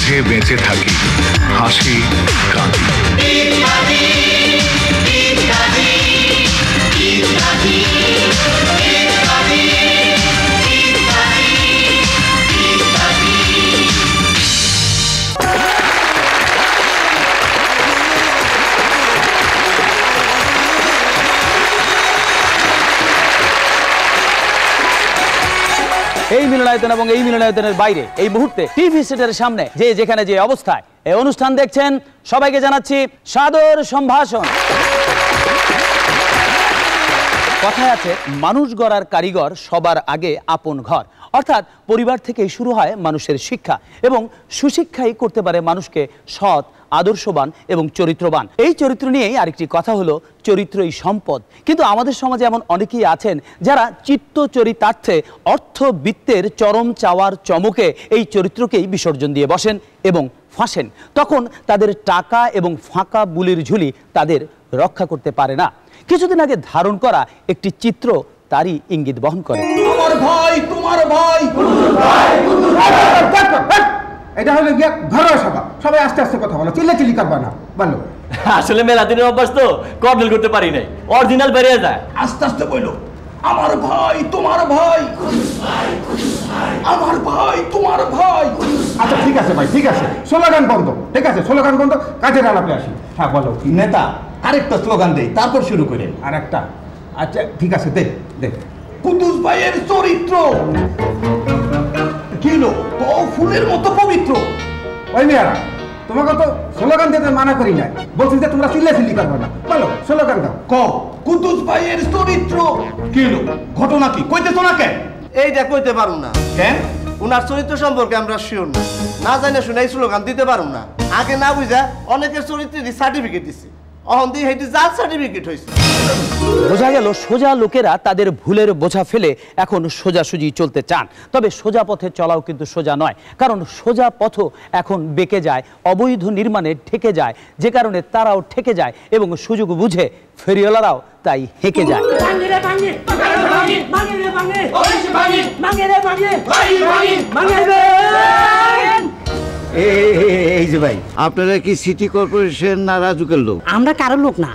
মাঝে বেঁচে থাকি, হাসি কাঁদি। এই মিলনায়তন এবং এই মিলনায়তনের বাইরে এই মুহূর্তে টিভি সেটের সামনে যে যেখানে যে অবস্থায় এই অনুষ্ঠান দেখছেন সবাইকে জানাচ্ছি সাদর সম্ভাষণ। কথায় আছে মানুষ গড়ার কারিগর সবার আগে আপন ঘর, অর্থাৎ পরিবার থেকেই শুরু হয় মানুষের শিক্ষা এবং সুশিক্ষাই করতে পারে মানুষকে সৎ, আদর্শবান এবং চরিত্রবান। এই চরিত্র নিয়েই আরেকটি কথা হলো চরিত্রই সম্পদ। কিন্তু আমাদের সমাজে এমন অনেকেই আছেন যারা চিত্ত চরিতার্থে অর্থবিত্তের চরম চাওয়ার চমকে এই চরিত্রকেই বিসর্জন দিয়ে বসেন এবং ফাঁসেন। তখন তাদের টাকা এবং ফাঁকা বুলির ঝুলি তাদের রক্ষা করতে পারে না। কিছুদিন আগে ধারণ করা একটি চিত্র তারই ইঙ্গিত বহন করে। আমার ভাই, তোমার ভাই, এটা হলো গিয়ে ঘরোয়া সভা, সবাই আস্তে আস্তে কথা বলো, চিল্লাচিল্লি করবা না, বলো। আসলে মেলা দিনের অভ্যাস তো কন্ট্রোল করতে পারি নাই, অরিজিনাল বেরিয়ে যায়। আস্তে আস্তে বলো, আমার ভাই, তোমার ভাই, আমার ভাই, তোমার ভাই। আচ্ছা ঠিক আছে ভাই, ঠিক আছে, স্লোগান বন্ধ, ঠিক আছে, স্লোগান বন্ধ, কাজের আলাপে আসি। হ্যাঁ বলো নেতা, আরেকটা স্লোগান দেই, তারপর শুরু করেন। আর একটা, আচ্ছা ঠিক আছে, দেখ দেখ। কুদ্দুস ভাইয়ের চরিত্র কি হলো, তো ফুলের মতো পবিত্র। ওই মেয়েরা, তোমাকে তো স্লোগান দিতে মানা করি নাই, বলছি যে তোমরা চিল্লাচিল্লি করবে না, বলো স্লোগান দাও। ক কুদ্দুস ভাইয়ের চরিত্র কি হলো, ঘটনা কি, কইতেছো না কেন? এইটা কইতে পারুম না। কেন? উনার চরিত্র সম্পর্কে আমরা শিওর না, না জানে শুনে এই স্লোগান দিতে পারুম না। আগে না বুঝা অনেকের চরিত্রের সার্টিফিকেট দিছে, অহন দিয়ে হেঁটে যার সার্টিফিকেট হয়েছে। বোঝা গেল সোজা লোকেরা তাদের ভুলের বোঝা ফেলে এখন সোজাসুজি চলতে চান। তবে সোজা পথে চলাও কিন্তু সোজা নয়, কারণ সোজা পথ এখন বেঁকে যায়, অবৈধ নির্মাণে ঠেকে যায়, যে কারণে তারাও ঠেকে যায় এবং সুযোগ বুঝে ফেরিওয়ালারাও তাই হেঁকে যায়। এই যে ভাই, আপনারা কি সিটি কর্পোরেশন না রাজুকের লোক? আমরা কারো লোক না,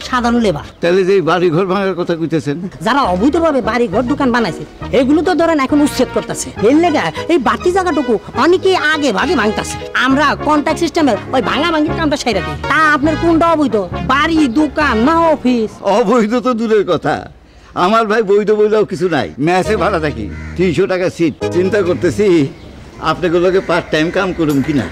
সাধারণ লেবার। তাহলে যে বাড়ি ঘর ভাঙার কথা কইতেছেন, যারা অবৈধভাবে বাড়ি ঘর দোকান বানাইছে এগুলো তো ধরেন এখন উচ্ছেদ করতেছে। এর লেগে এই বাড়তি জায়গাটুকু অনেকে আগে ভাগে ভাঙতেছে। আমরা কন্ট্রাক্ট সিস্টেমের ওই ভাঙা ভাঙির কামটা সাইরা দিই। তা আপনার কোনটা অবৈধ, বাড়ি দোকান না অফিস? অবৈধ তো দূরের কথা, আমার ভাই বৈধ বইলেও কিছু নাই। ম্যাচে ভাড়া থাকি, 300 টাকা সিট। চিন্তা করতেছি আপনাগুলোকে পার্ট টাইম কাম করুন কিনা।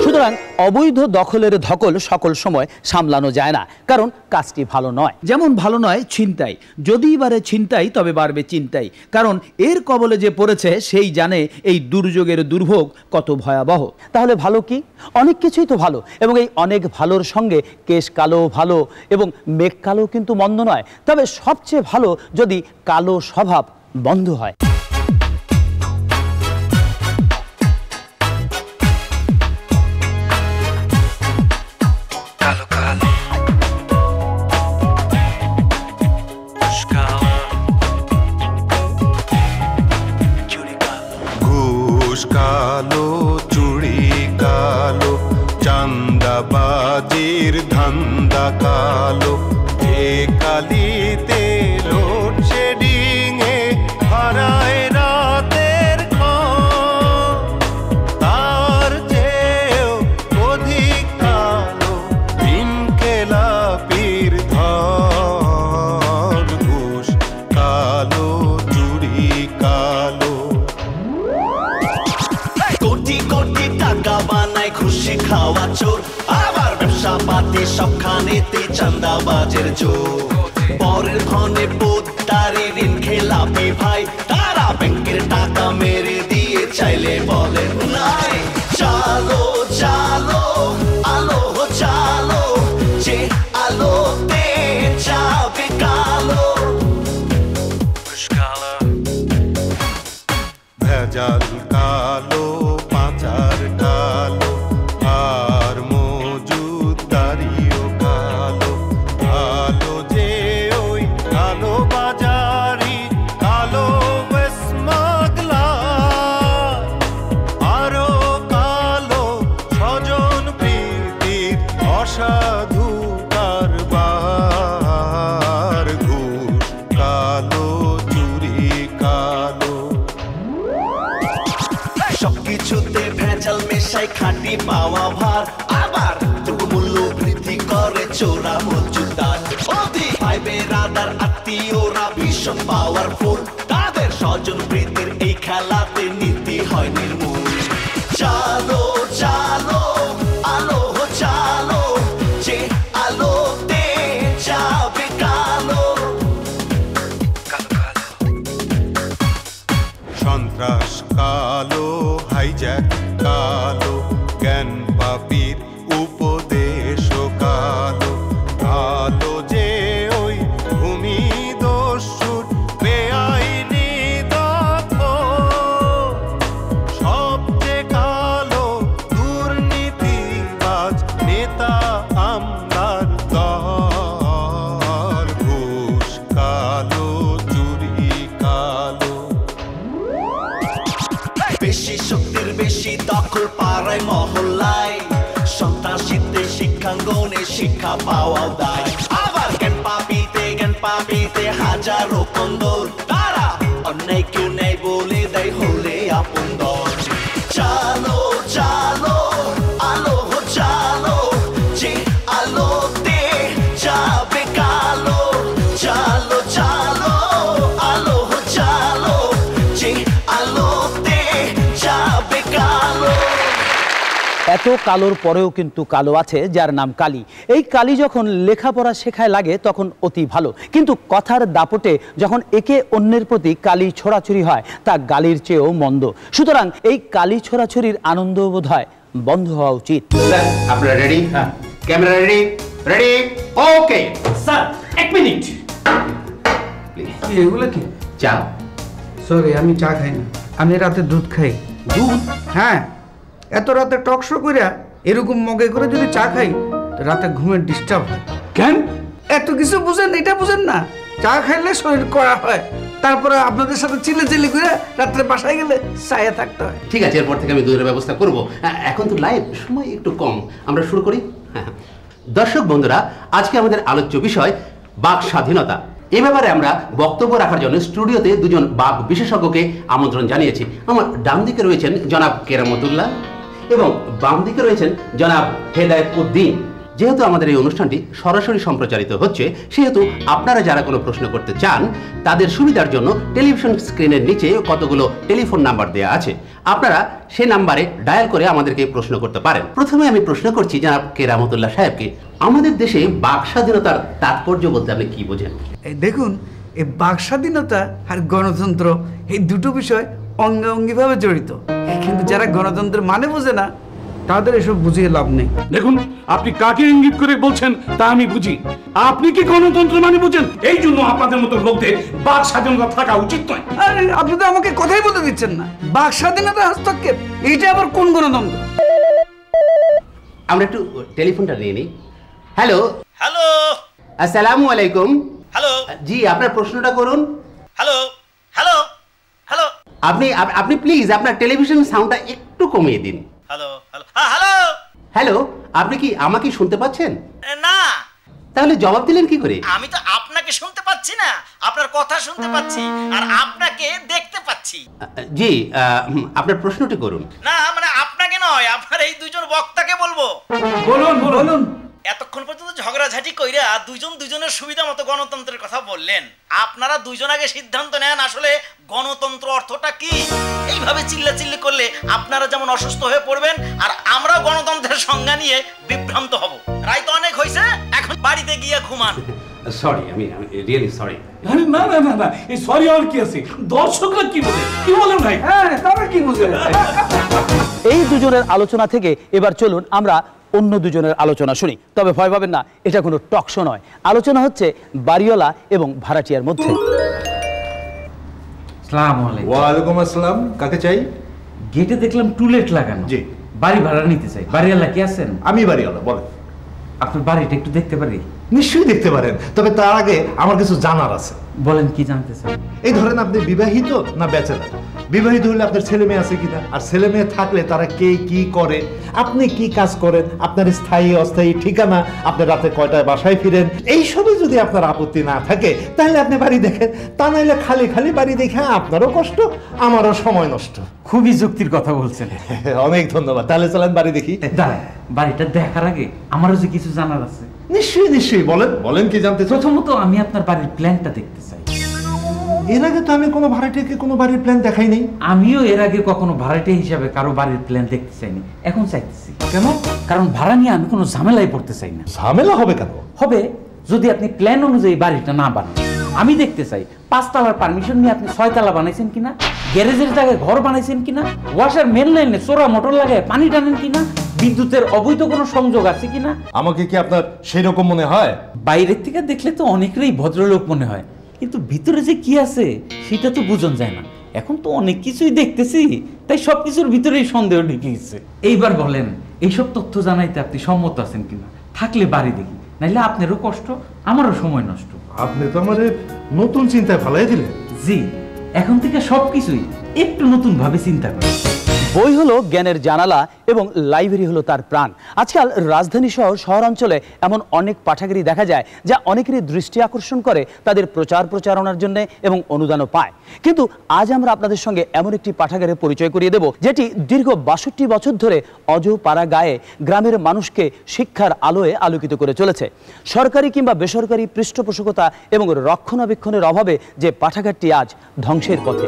সুতরাং অবৈধ দখলের ধকল সকল সময় সামলানো যায় না, কারণ কাজটি ভালো নয়। যেমন ভালো নয় ছিনতাই, যদি বাড়ে ছিনতাই তবে বাড়বে চিন্তাই, কারণ এর কবলে যে পড়েছে সেই জানে এই দুর্যোগের দুর্ভোগ কত ভয়াবহ। তাহলে ভালো কি? অনেক কিছুই তো ভালো, এবং এই অনেক ভালোর সঙ্গে কেশ কালো ভালো এবং মেঘ কালো কিন্তু মন্দ নয়। তবে সবচেয়ে ভালো যদি কালো স্বভাব বন্ধ হয়। কালো চুড়ি কালো, চান্দাবাজির ধান্দা কালো, এ কালিতে লোডশেডিং এ হারায় রাতের ক্ষণ, তার চেয়েও অধিক কালো দিন খেলাপির ধর। ঘুষ কালো, চুড়ি কালো, কোটি কোটি টাকা বানায় খুশি খাওয়া চোর, আবার ব্যবসা পাতি সবখানেতে চান্দাবাজের জোর। পরের ধনে পোদ্দারি ঋণ খেলাপি ভাই, তারা ব্যাংকের টাকা মেরে দিয়ে চাইলে বলেন নাই। চালো চালো আলো চালো, যে আলোতে যাবে কালো। ভেজাল কালো, পাচার কালো, আর মজুদারিও কালো। কালো যে ওই কালো বাজার, চাই খাঁটি পাওয়া ভার, আবার তবু মূল্য বৃদ্ধি করে চোরা মজুদার। অতি ভাই বেরাদার আত্মীয়রা ভীষণ পাওয়ারফুল, তাদের স্বজন প্রীতির এই খেলাতে নীতি হয় নির্মূল। চালো চালো আলো চালো, যে আলোতে যাবে কালো। সন্ত্রাস কালো, হাইজ্যাক কালো, জ্ঞান পাপীর উপদেশ কালো। কালো যে ওই ভূমি দস্যুর বেআইনি দখল, সবচেয়ে কালো দুর্নীতিবাজ নেতা আমলার দল। ঘুষ কালো, চুরি কালো। বেশি শক্তির বেশি দখল পাড়ায় মহল্লায়, সন্ত্রাসীদের শিক্ষাঙ্গনে শিক্ষা পাওয়া দায়। আবার জ্ঞান পাপিতে হাজারো কন্দর, তারা অন্যায় কেউ নেই বলে দেয় হলে আপন দল। চালো চালো আলো চালো, যে আলোতে যাবে কালো। চালো চালো আলো চালো, যে আলোতে যাবে কালো। এত কালোর পরেও কিন্তু কালো আছে যার নাম কালি। এই কালি যখন লেখাপড়া শেখায় লাগে তখন অতি ভালো, কিন্তু কথার দাপটে যখন একে অন্যের প্রতি কালি ছোড়াছুরি হয় তা গালির চেয়েও মন্দ। সুতরাং এই কালি ছোড়াছুরির আনন্দ বোধ হয় বন্ধ হওয়া উচিত। আপনারা রেডি? হ্যাঁ। Camera ready? Ready? Okay sir 1 minute. এগুলো কি? চা। সরি, আমি চা খাই না, আমি রাতে দুধ খাই। দুধ? হ্যাঁ, এত রাতে টক শো কইরা এরকম মগে করে যদি চা খাই তো রাতে ঘুমের ডিস্টার্ব হয়। কেন? এত কিছু বুঝেন, এটা বুঝেন না? চা খাইলে শরীর কড়া হয়, তারপরে আপনাদের সাথে চিল্লি করে রাত্রে বাসায় গেলে চায়ে থাকতে হয়। ঠিক আছে, এরপর থেকে আমি দুধের ব্যবস্থা করব। এখন তো লাইভ সময় একটু কম, আমরা শুরু করি। হ্যাঁ, দর্শক বন্ধুরা, আজকে আমাদের আলোচ্য বিষয় বাক স্বাধীনতা। এ ব্যাপারে আমরা বক্তব্য রাখার জন্য স্টুডিওতে দুজন বাক বিশেষজ্ঞকে আমন্ত্রণ জানিয়েছি। আমার ডান দিকে রয়েছেন জনাব কেরামতুল্লাহ এবং বাম দিকে রয়েছেন জনাব হেদায়েত উদ্দিন। যেহেতু আমাদের এই অনুষ্ঠানটি সরাসরি সম্প্রচারিত হচ্ছে, সেহেতু আপনারা যারা কোনো প্রশ্ন করতে চান তাদের সুবিধার জন্য টেলিভিশন স্ক্রিনের নিচে কতগুলো টেলিফোন নাম্বার দেওয়া আছে, আপনারা সেই নাম্বারে ডায়াল করে আমাদেরকে প্রশ্ন করতে পারেন। প্রথমে আমি প্রশ্ন করছি জনাব কেরামতুল্লাহ সাহেবকে, আমাদের দেশে বাক স্বাধীনতার তাৎপর্য বলতে আপনি কি বোঝেন? দেখুন, এই বাক স্বাধীনতা আর গণতন্ত্র এই দুটো বিষয় অঙ্গাঙ্গিভাবে জড়িত, কিন্তু যারা গণতন্ত্রের মানে বোঝে না তাদের এসব বুঝিয়ে লাভ নেই। দেখুন, আপনি কাকে ইঙ্গিত করে বলছেন তা আমি বুঝি। আপনি কি গণতন্ত্র মানে বুঝেন? এই জন্য আপনাদের মতো লোকদের বাক স্বাধীনতা থাকা উচিত নয়। আরে আপনি তো আমাকে কথাই বলতে দিচ্ছেন না। বাক স্বাধীনতা হস্তক্ষেপ, এইটা আবার কোন গণতন্ত্র? আমরা একটু টেলিফোনটা নিয়ে নিই। হ্যালো হ্যালো, আসসালামু আলাইকুম। হ্যালো, জি, আপনার প্রশ্নটা করুন। হ্যালো হ্যালো হ্যালো, আপনি প্লিজ আপনার টেলিভিশন সাউন্ডটা একটু কমিয়ে দিন। হ্যালো হ্যালো হ্যালো হ্যালো, আপনি কি আমাকে শুনতে পাচ্ছেন? না, তাহলে জবাব দিলেন কি করে? আমি তো আপনাকে শুনতে পাচ্ছি না, আপনার কথা শুনতে পাচ্ছি আর আপনাকে দেখতে পাচ্ছি। জি, আপনার প্রশ্নটি করুন। না মানে আপনাকে নয়, আপনার এই দুজন বক্তাকে বলবো। বলুন বলুন। এতক্ষণ পর্যন্ত ঝগড়াঝাটি কইরা দুজন দুজনের সুবিধা মতো গণতন্ত্রের কথা বললেন। আপনারা দুজন আগে সিদ্ধান্ত নেন আসলে গণতন্ত্র অর্থটা কি। এইভাবে চিল্লাচিল্লি করলে আপনারা যেমন অসুস্থ হয়ে পড়বেন আর আমরাও গণতন্ত্রের সংজ্ঞা নিয়ে বিভ্রান্ত হব। রায় তো অনেক হয়েছে, এখন বাড়িতে গিয়ে ঘুমান। সরি, আমি রিয়েলি সরি। আরে না না না না, এই সরি আর কি আছে? দর্শকরা কি বলে, কি বলেন ভাই? হ্যাঁ, তারা কি বুঝে? এই দুজনের আলোচনা থেকে এবার চলুন আমরা অন্য দুজনের আলোচনা শুনি। তবে ভয় পাবেন না, এটা কোনো টক শো নয়। আলোচনা হচ্ছে বাড়িওয়ালা এবং ভাড়াটিয়ার মধ্যে। আসসালামু আলাইকুম। ওয়ালাইকুম আসসালাম। কাকে চাই? গেটে দেখলাম টুলেট লাগানো। জি। বাড়ি ভাড়া নিতে চাই। বাড়িওয়ালা কি আছেন? আমি বাড়িওয়ালা, বলেন। আপনার বাড়িটা একটু দেখতে পারি? নিশ্চয়ই দেখতে পারেন, তবে তার আগে আমার কিছু জানার আছে। বলেন, কি জানতে চান? এই ধরেন আপনি বিবাহিত না ব্যাচেলার? বিবাহিত হলে আপনার ছেলে মেয়ে আছে কিনা, আর ছেলে মেয়ে থাকলে তারা কে কি করে, আপনি কি কাজ করেন, আপনার স্থায়ী অস্থায়ী ঠিকানা, আপনি রাতে কয়টায় বাসায় ফিরেন, এইসবে যদি আপনার আপত্তি না থাকে তাহলে আপনি বাড়ি দেখেন। তা নাহলে খালি খালি বাড়ি দেখে আপনারও কষ্ট, আমারও সময় নষ্ট। খুবই যুক্তির কথা বলছেন। অনেক ধন্যবাদ। তাহলে চলেন বাড়ি দেখি। দাঁড়ান, বাড়িটা দেখার আগে আমারও যে কিছু জানার আছে। নিশ্চয়ই নিশ্চয়ই, বলেন বলেন কি জানতে চান? প্রথমত আমি আপনার বাড়ির প্ল্যানটা দেখতে চাই। এর আগে তো আমি কোনো ভাড়াটিয়াকে কোনো বাড়ির প্ল্যান দেখাই নাই। আমিও এর আগে কখনো ভাড়াটিয়া হিসাবে কারো বাড়ির প্ল্যান দেখতে চাইনি, এখন চাইতেছি। কেন? কারণ ভাড়া নিয়ে আমি কোনো ঝামেলায় পড়তে চাই না। ঝামেলা হবে কেন? হবে যদি আপনি প্ল্যান অনুযায়ী বাড়িটা না বানান। আমি দেখতে চাই 5 তলার পারমিশন নিয়ে আপনি 6 তলা বানাইছেন কিনা, গ্যারেজের জায়গায় ঘর বানাইছেন কিনা, ওয়াশার মেন লাইনে চোরা মোটর লাগায় পানি টানেন কিনা, বিদ্যুতের অবৈধ কোনো সংযোগ আছে কিনা। আমাকে কি আপনার সেই রকম মনে হয়? বাইরের থেকে দেখলে তো অনেকেরই ভদ্রলোক মনে হয়, কিন্তু ভিতরে যে কি আছে সেটা তো বুঝন যায় না। এখন তো অনেক কিছুই দেখতেছি, তাই সবকিছুর ভিতরেই সন্দেহ ঢুকে গেছে। এইবার বলেন, এইসব তথ্য জানাইতে আপনি সম্মত আছেন কিনা? থাকলে বাড়ি দেখি, নাইলে আপনারও কষ্ট, আমারও সময় নষ্ট। আপনি তো আমাদের নতুন চিন্তায় ফালাই দিলেন। জি, এখন থেকে সবকিছুই একটু নতুন ভাবে চিন্তা করি। বই হলো জ্ঞানের জানালা এবং লাইব্রেরি হলো তার প্রাণ। আজকাল রাজধানী সহ শহরাঞ্চলে এমন অনেক পাঠাগারই দেখা যায় যা অনেকেরই দৃষ্টি আকর্ষণ করে তাদের প্রচারণার জন্য এবং অনুদানও পায়। কিন্তু আজ আমরা আপনাদের সঙ্গে এমন একটি পাঠাগারের পরিচয় করিয়ে দেব যেটি দীর্ঘ 62 বছর ধরে অজপাড়া গায়ে গ্রামের মানুষকে শিক্ষার আলোয় আলোকিত করে চলেছে। সরকারি কিংবা বেসরকারি পৃষ্ঠপোষকতা এবং রক্ষণাবেক্ষণের অভাবে যে পাঠাগারটি আজ ধ্বংসের পথে।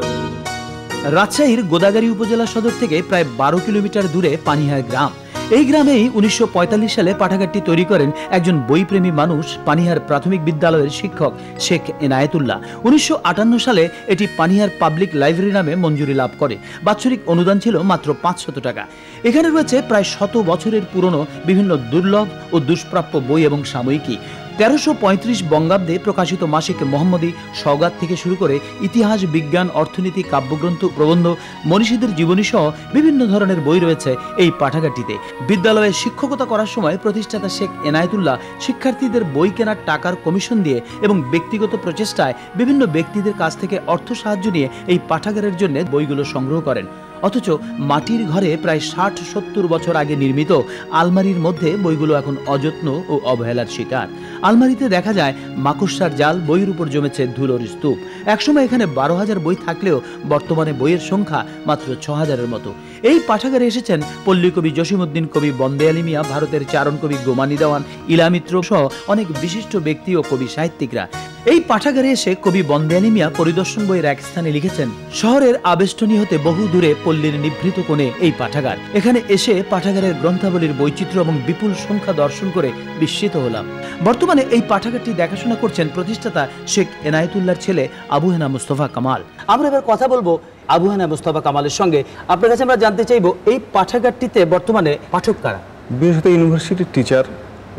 রাজশাহীর গোদাগাড়ী উপজেলা সদর থেকে প্রায় 12 কিলোমিটার দূরে পানিহার গ্রাম। এই গ্রামেই 1945 সালে পাঠাগারটি তৈরি করেন একজন বইপ্রেমী মানুষ, পানিহার প্রাথমিক বিদ্যালয়ের শিক্ষক শেখ এনায়েতুল্লাহ। 1958 সালে এটি পানিহার পাবলিক লাইব্রেরি নামে মঞ্জুরি লাভ করে। বাৎসরিক অনুদান ছিল মাত্র 500 টাকা। এখানে রয়েছে প্রায় 100 বছরের পুরনো বিভিন্ন দুর্লভ ও দুষ্প্রাপ্য বই এবং সাময়িকী। 1335 বঙ্গাব্দে প্রকাশিত মাসিক মোহাম্মদী সওগাত থেকে শুরু করে ইতিহাস, বিজ্ঞান, অর্থনীতি, কাব্যগ্রন্থ, প্রবন্ধ, মনীষীদের জীবনী সহ বিভিন্ন ধরনের বই রয়েছে এই পাঠাগারটিতে। বিদ্যালয়ে শিক্ষকতা করার সময় প্রতিষ্ঠাতা শেখ এনায়েতুল্লাহ শিক্ষার্থীদের বই কেনার টাকার কমিশন দিয়ে এবং ব্যক্তিগত প্রচেষ্টায় বিভিন্ন ব্যক্তিদের কাছ থেকে অর্থ সাহায্য নিয়ে এই পাঠাগারের জন্য বইগুলো সংগ্রহ করেন। অথচ মাটির ঘরে প্রায় 60-70 বছর আগে নির্মিত আলমারির মধ্যে বইগুলো এখন অযত্ন ও অবহেলার শিকার। আলমারিতে দেখা যায় মাকড়সার জাল, বইয়ের উপর জমেছে ধুলোর স্তূপ। একসময় এখানে 12,000 বই থাকলেও বর্তমানে বইয়ের সংখ্যা মাত্র 6,000-এর মতো। এই পাঠাগারে এসেছেন পল্লী কবি জসিমউদ্দিন, কবি বন্দে আলী মিয়া, ভারতের চারণ কবি গোমানি দেওয়ান, ইলামিত্র সহ অনেক বিশিষ্ট ব্যক্তি ও কবি সাহিত্যিকরা। এই পাঠাগারে এসে কবি বন্দে আলী মিয়া পরিদর্শন বইয়ের এক স্থানে লিখেছেন, শহরের আবেষ্টনী হতে বহু দূরে পল্লীর নিভৃত কোণে এই পাঠাগার। এখানে এসে পাঠাগারের গ্রন্থাবলীর বৈচিত্র্য এবং বিপুল সংখ্যা দর্শন করে বিস্মিত হলাম। বর্তমানে এই পাঠাগারটি দেখাশোনা করছেন প্রতিষ্ঠাতা শেখ এনায়েতুল্লাহর ছেলে আবু হেনা মুস্তফা কামাল। আমরা এবার কথা বলবো আবু হেনা মুস্তফা কামালের সঙ্গে। আপনার কাছে আমরা জানতে চাইবো, এই পাঠাগারটিতে বর্তমানে পাঠক কারা? বিশেষত ইউনিভার্সিটির টিচার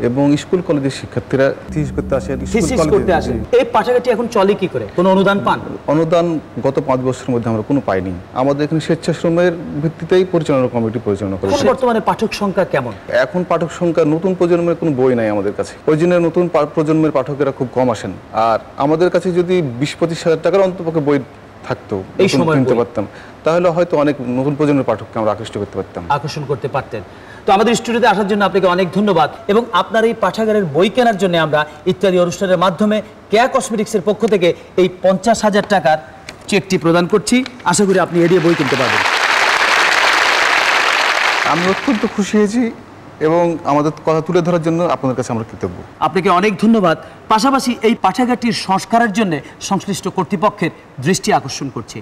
এবং স্কুল কলেজের শিক্ষার্থীরা থিসিস করতে আসেন। এই পাঠাগারটি এখন চলে কি করে? কোনো অনুদান পান? অনুদান গত 5 বছরের মধ্যে আমরা কোনো পাইনি। আমাদের এখানে স্বেচ্ছাশ্রমের ভিত্তিতেই পরিচালনা কমিটি পরিচালনা করে। বর্তমানে পাঠক সংখ্যা কেমন? এখন পাঠক সংখ্যা, নতুন প্রজন্মের কোনো বই নাই আমাদের কাছে, ওই জন্য নতুন প্রজন্মের পাঠকেরা খুব কম আসেন। আর আমাদের কাছে যদি 20-25 হাজার টাকার অন্তপক্ষে বই থাকতো, এই সময় কিনতে পারতাম, তাহলে হয়তো অনেক নতুন প্রজন্মের পাঠককে আমরা আকর্ষণ করতে পারতেন। তো আমাদের স্টুডিওতে আসার জন্য আপনাকে অনেক ধন্যবাদ। এবং আপনার এই পাঠাগারের বই কেনার জন্য আমরা ইত্যাদি অনুষ্ঠানের মাধ্যমে কেয়া কসমেটিক্সের পক্ষ থেকে এই 50,000 টাকার চেকটি প্রদান করছি। আশা করি আপনি এ দিয়ে বই কিনতে পারবেন। আমি অত্যন্ত খুশি হয়েছি এবং আমাদের কথা তুলে ধরার জন্য আপনাদের কাছে আমরা কৃতজ্ঞ। আপনাকে অনেক ধন্যবাদ। পাশাপাশি এই পাঠাগারটির সংস্কারের জন্য সংশ্লিষ্ট কর্তৃপক্ষের দৃষ্টি আকর্ষণ করছি।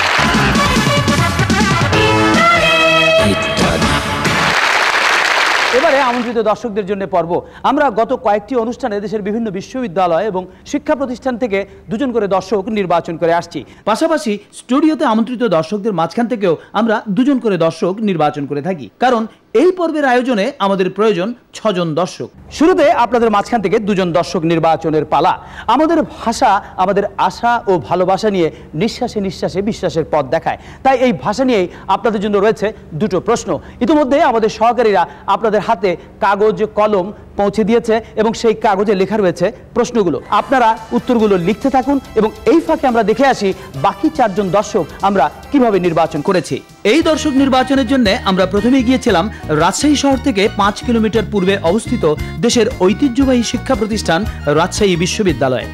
এবারে আমন্ত্রিত দর্শকদের জন্য পর্ব। আমরা গত কয়েকটি অনুষ্ঠানে দেশের বিভিন্ন বিশ্ববিদ্যালয় এবং শিক্ষা প্রতিষ্ঠান থেকে 2জন করে দর্শক নির্বাচন করে আসছি। পাশাপাশি স্টুডিওতে আমন্ত্রিত দর্শকদের মাঝখান থেকেও আমরা 2জন করে দর্শক নির্বাচন করে থাকি, কারণ এই পর্বের আয়োজনে আমাদের প্রয়োজন 6 জন দর্শক। শুরুতে আপনাদের মাঝখান থেকে 2জন দর্শক নির্বাচনের পালা। আমাদের ভাষা আমাদের আশা ও ভালোবাসা নিয়ে নিঃশ্বাসে নিঃশ্বাসে বিশ্বাসের পথ দেখায়। তাই এই ভাষা নিয়েই আপনাদের জন্য রয়েছে 2টো প্রশ্ন। ইতিমধ্যে আমাদের সহকারীরা আপনাদের হাতে কাগজ, কলম, পৌঁছে দিয়েছে এবং সেই কাগজে লেখা রয়েছে প্রশ্নগুলো। আপনারা উত্তরগুলো লিখতে থাকুন এবং এই ফাঁকে আমরা দেখে আসি বাকি 4 জন দর্শক আমরা কিভাবে নির্বাচন করেছি। এই দর্শক নির্বাচনের জন্য আমরা প্রথমে গিয়েছিলাম রাজশাহী শহর থেকে 5 কিলোমিটার পূর্বে অবস্থিত দেশের ঐতিহ্যবাহী শিক্ষা প্রতিষ্ঠান রাজশাহী বিশ্ববিদ্যালয়ে।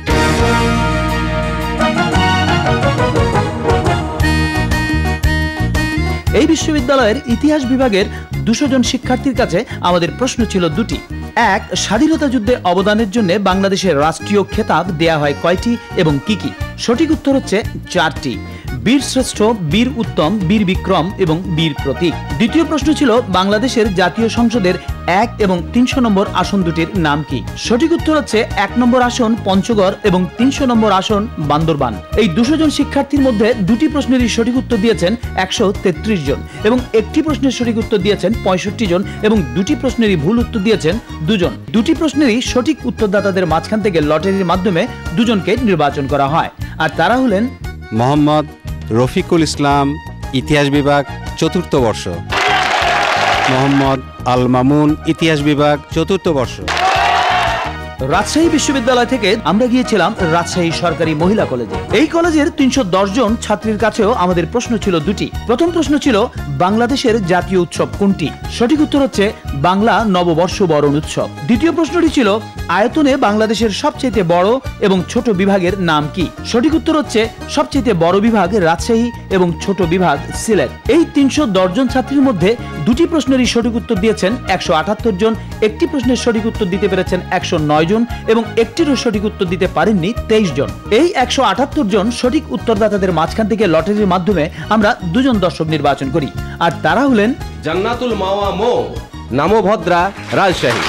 এই বিশ্ববিদ্যালয়ের ইতিহাস বিভাগের 200 জন শিক্ষার্থীর কাছে আমাদের প্রশ্ন ছিল দুটি। এক, স্বাধীনতা যুদ্ধে অবদানের জন্য বাংলাদেশের রাষ্ট্রীয় খেতাব দেয়া হয় কয়টি এবং কি কি? সঠিক উত্তর হচ্ছে 4টি। বীর শ্রেষ্ঠ, বীর উত্তম, বীর বিক্রম এবং বীর প্রতীক। দ্বিতীয় প্রশ্ন ছিল বাংলাদেশের জাতীয় সংসদের 1 এবং 300 নম্বর আসন দুটির নাম কি? সঠিক উত্তর হচ্ছে 1 নম্বর আসন পঞ্চগড় এবং 300 নম্বর আসন বান্দরবান। এই 200 জন শিক্ষার্থীর মধ্যে দুটি প্রশ্নেরই সঠিক উত্তর দিয়েছেন 133 জন এবং একটি প্রশ্নের সঠিক উত্তর দিয়েছেন 65 জন এবং দুটি প্রশ্নেরই ভুল উত্তর দিয়েছেন 2 জন। দুটি প্রশ্নেরই সঠিক উত্তরদাতাদের মাঝখান থেকে লটারির মাধ্যমে 2 জনকে নির্বাচন করা হয়, আর তারা হলেন মোহাম্মদ রফিকুল ইসলাম, ইতিহাস বিভাগ 4র্থ বর্ষ। মোহাম্মদ আল মামুন, ইতিহাস বিভাগ 4র্থ বর্ষ। রাজশাহী বিশ্ববিদ্যালয় থেকে আমরা গিয়েছিলাম রাজশাহী সরকারি মহিলা কলেজে। এই কলেজের 310 জন ছাত্রীর কাছেও আমাদের প্রশ্ন ছিল দুটি। প্রথম প্রশ্ন ছিল বাংলাদেশের জাতীয় উৎসব কোনটি? সঠিক উত্তর হচ্ছে বাংলা নববর্ষ বরণ উৎসব। দ্বিতীয় প্রশ্নটি ছিল আয়তনে বাংলাদেশের সবচেয়ে বড় এবং ছোট বিভাগের নাম কি? সঠিক উত্তর হচ্ছে সবচেয়ে বড় বিভাগ রাজশাহী এবং ছোট বিভাগ সিলেট। এই 310 জন ছাত্রীর মধ্যে দুটি প্রশ্নেরই সঠিক উত্তর দিয়েছেন 178 জন, একটি প্রশ্নের সঠিক উত্তর দিতে পেরেছেন 109 জন এবং একটিরও সঠিক উত্তর দিতে পারেননি 23 জন। এই 178 জন সঠিক উত্তরদাতাদের মাঝখান থেকে লটারির মাধ্যমে আমরা 2 জন দর্শক নির্বাচন করি, আর তারা হলেন জান্নাতুল মাওয়া মো, নামভদ্রা, রাজশাহী।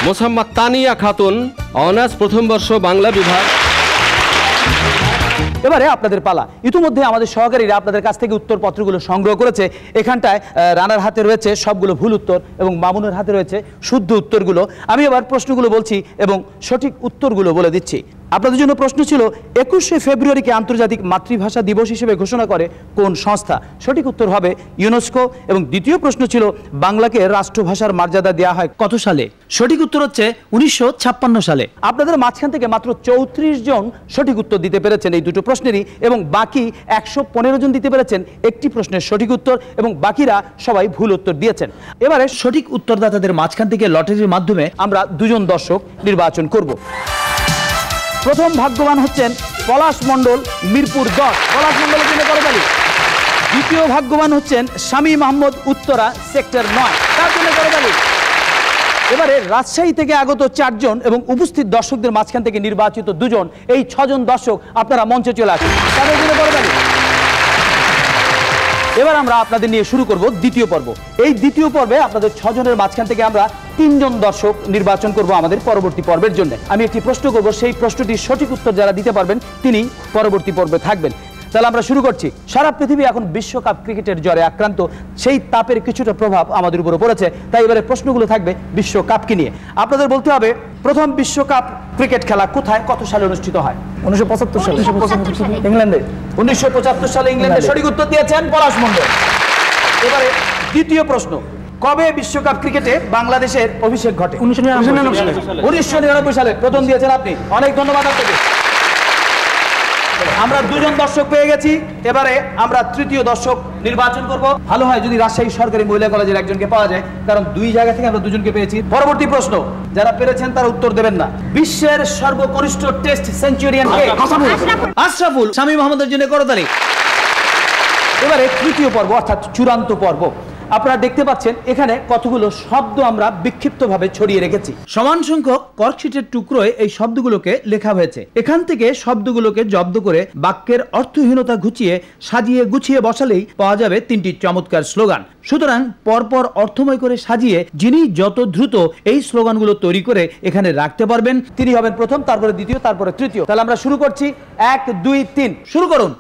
মোসাম্মদ তানিয়া খাতুন, অনার্স প্রথম বর্ষ, বাংলা বিভাগ। এবারে আপনাদের পালা। ইতিমধ্যে আমাদের সহকারীরা আপনাদের কাছ থেকে উত্তরপত্রগুলো সংগ্রহ করেছে। এখানটায় রানার হাতে রয়েছে সবগুলো ভুল উত্তর এবং মামুনের হাতে রয়েছে শুদ্ধ উত্তরগুলো। আমি এবার প্রশ্নগুলো বলছি এবং সঠিক উত্তরগুলো বলে দিচ্ছি। আপনাদের জন্য প্রশ্ন ছিল 21শে ফেব্রুয়ারিকে আন্তর্জাতিক মাতৃভাষা দিবস হিসেবে ঘোষণা করে কোন সংস্থা? সঠিক উত্তর হবে ইউনেস্কো। এবং দ্বিতীয় প্রশ্ন ছিল বাংলাকে রাষ্ট্রভাষার মর্যাদা দেওয়া হয় কত সালে? সঠিক উত্তর হচ্ছে 1956 সালে। আপনাদের মাঝখান থেকে মাত্র 34 জন সঠিক উত্তর দিতে পেরেছেন এই দুটো প্রশ্নেরই, এবং বাকি 115 জন দিতে পেরেছেন একটি প্রশ্নের সঠিক উত্তর এবং বাকিরা সবাই ভুল উত্তর দিয়েছেন। এবারে সঠিক উত্তরদাতাদের মাঝখান থেকে লটারির মাধ্যমে আমরা 2 জন দর্শক নির্বাচন করব। প্রথম ভাগ্যবান হচ্ছেন পলাশ মণ্ডল, মিরপুর 10। পলাশ মণ্ডলের জন্য করতালি। দ্বিতীয় ভাগ্যবান হচ্ছেন শামীম আহমদ, উত্তরা, সেক্টর 9। তার জন্য করতালি। এবারে রাজশাহী থেকে আগত 4 জন এবং উপস্থিত দর্শকদের মাঝখান থেকে নির্বাচিত 2 জন, এই 6 জন দর্শক আপনারা মঞ্চে চলে আসুন। তাদের জন্য করতালি। এবার আমরা আপনাদের নিয়ে শুরু করব দ্বিতীয় পর্ব। এই দ্বিতীয় পর্বে আপনাদের 6 জনের মাঝখান থেকে আমরা 3 জন দর্শক নির্বাচন করব আমাদের পরবর্তী পর্বের জন্য। আমি একটি প্রশ্ন করব, সেই প্রশ্নটির সঠিক উত্তর যারা দিতে পারবেন তিনি পরবর্তী পর্বে থাকবেন। তাহলে আমরা শুরু করছি। সারা পৃথিবী এখন বিশ্বকাপ ক্রিকেটের জ্বরে আক্রান্ত, সেই তাপের কিছুটা প্রভাব আমাদের উপরে পড়েছে। তাই এবারে প্রশ্নগুলো থাকবে বিশ্বকাপকে নিয়ে। আপনাদের বলতে হবে প্রথম বিশ্বকাপ ক্রিকেট খেলা কোথায়, কত সালে অনুষ্ঠিত হয়? 1975 সালে। ইংল্যান্ডে। 1975 সালে ইংল্যান্ডে। সঠিক উত্তর দিয়েছেন পলাশ মণ্ডল। এবারে দ্বিতীয় প্রশ্ন, কবে বিশ্বকাপ ক্রিকেটে বাংলাদেশের অভিষেক ঘটে? 1999 সালে। প্রথম দিয়েছেন আপনি, অনেক ধন্যবাদ আপনাকে। আমরা 2 জন দর্শক পেয়ে গেছি। এবারে আমরা তৃতীয় দর্শক নির্বাচন করব। ভালো হয় যদি রাজশাহী সরকারি মহিলা কলেজের একজনকে পাওয়া যায়, কারণ 2 জায়গা থেকে আমরা 2 জনকে পেয়েছি। পরবর্তী প্রশ্ন, যারা পেরেছেন তারা উত্তর দেবেন না। বিশ্বের সর্বকনিষ্ঠ টেস্ট সেঞ্চুরিয়ান কে? আশরাফুল। শামীম আহমদের জন্য করতালি। এবারে তৃতীয় পর্ব অর্থাৎ চূড়ান্ত পর্ব। আপনারা দেখতে পাচ্ছেন এখানে কতগুলো শব্দ আমরা বিক্ষিপ্তভাবে ছড়িয়ে রেখেছি। সমান সংখ্যক কর্কশিটের টুকরোয় এই শব্দগুলোকে লেখা হয়েছে। এখান থেকে শব্দগুলোকে জব্দ করে বাক্যের অর্থহীনতা ঘুচিয়ে সাজিয়ে গুছিয়ে বসালেই পাওয়া যাবে 3টি চমৎকার স্লোগান। সুতরাং পরপর অর্থময় করে সাজিয়ে যিনি যত দ্রুত এই স্লোগানগুলো তৈরি করে এখানে রাখতে পারবেন তিনি হবেন প্রথম, তারপরে দ্বিতীয়, তারপরে তৃতীয়। তাহলে আমরা শুরু করছি। 1, 2, 3 শুরু করুন।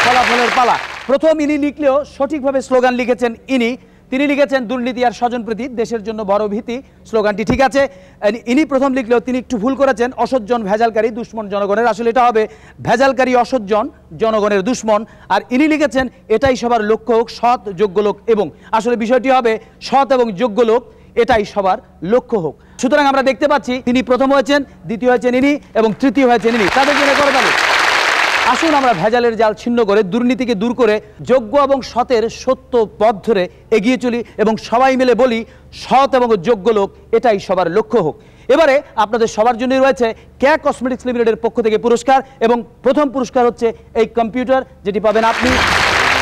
ফলাফলের পালা। প্রথম ইনি লিখলেও সঠিকভাবে স্লোগান লিখেছেন ইনি। তিনি লিখেছেন দুর্নীতি আর স্বজনপ্রীতি দেশের জন্য বড় ভীতি। স্লোগানটি ঠিক আছে। ইনি প্রথম লিখলেও তিনি একটু ভুল করেছেন, অসজ্জন ভেজালকারী দুশ্মন জনগণের। আসলে এটা হবে ভেজালকারী অসজ্জন জনগণের দুশ্মন। আর ইনি লিখেছেন এটাই সবার লক্ষ্য হোক, সৎ যোগ্য লোক এবং। আসলে বিষয়টি হবে সৎ এবং যোগ্য লোক এটাই সবার লক্ষ্য হোক। সুতরাং আমরা দেখতে পাচ্ছি তিনি প্রথম হয়েছেন, দ্বিতীয় হয়েছেন ইনি এবং তৃতীয় হয়েছেন ইনি। তাদের জন্য করে পাবে। আসুন আমরা ভেজালের জাল ছিন্ন করে দুর্নীতিকে দূর করে যোগ্য এবং সতের সত্য পথ ধরে এগিয়ে চলি এবং সবাই মিলে বলি সৎ এবং যোগ্য লোক এটাই সবার লক্ষ্য হোক। এবারে আপনাদের সবার জন্যই রয়েছে ক্যা কসমেটিক্স লিমিটেডের পক্ষ থেকে পুরস্কার এবং প্রথম পুরস্কার হচ্ছে এই কম্পিউটার যেটি পাবেন আপনি।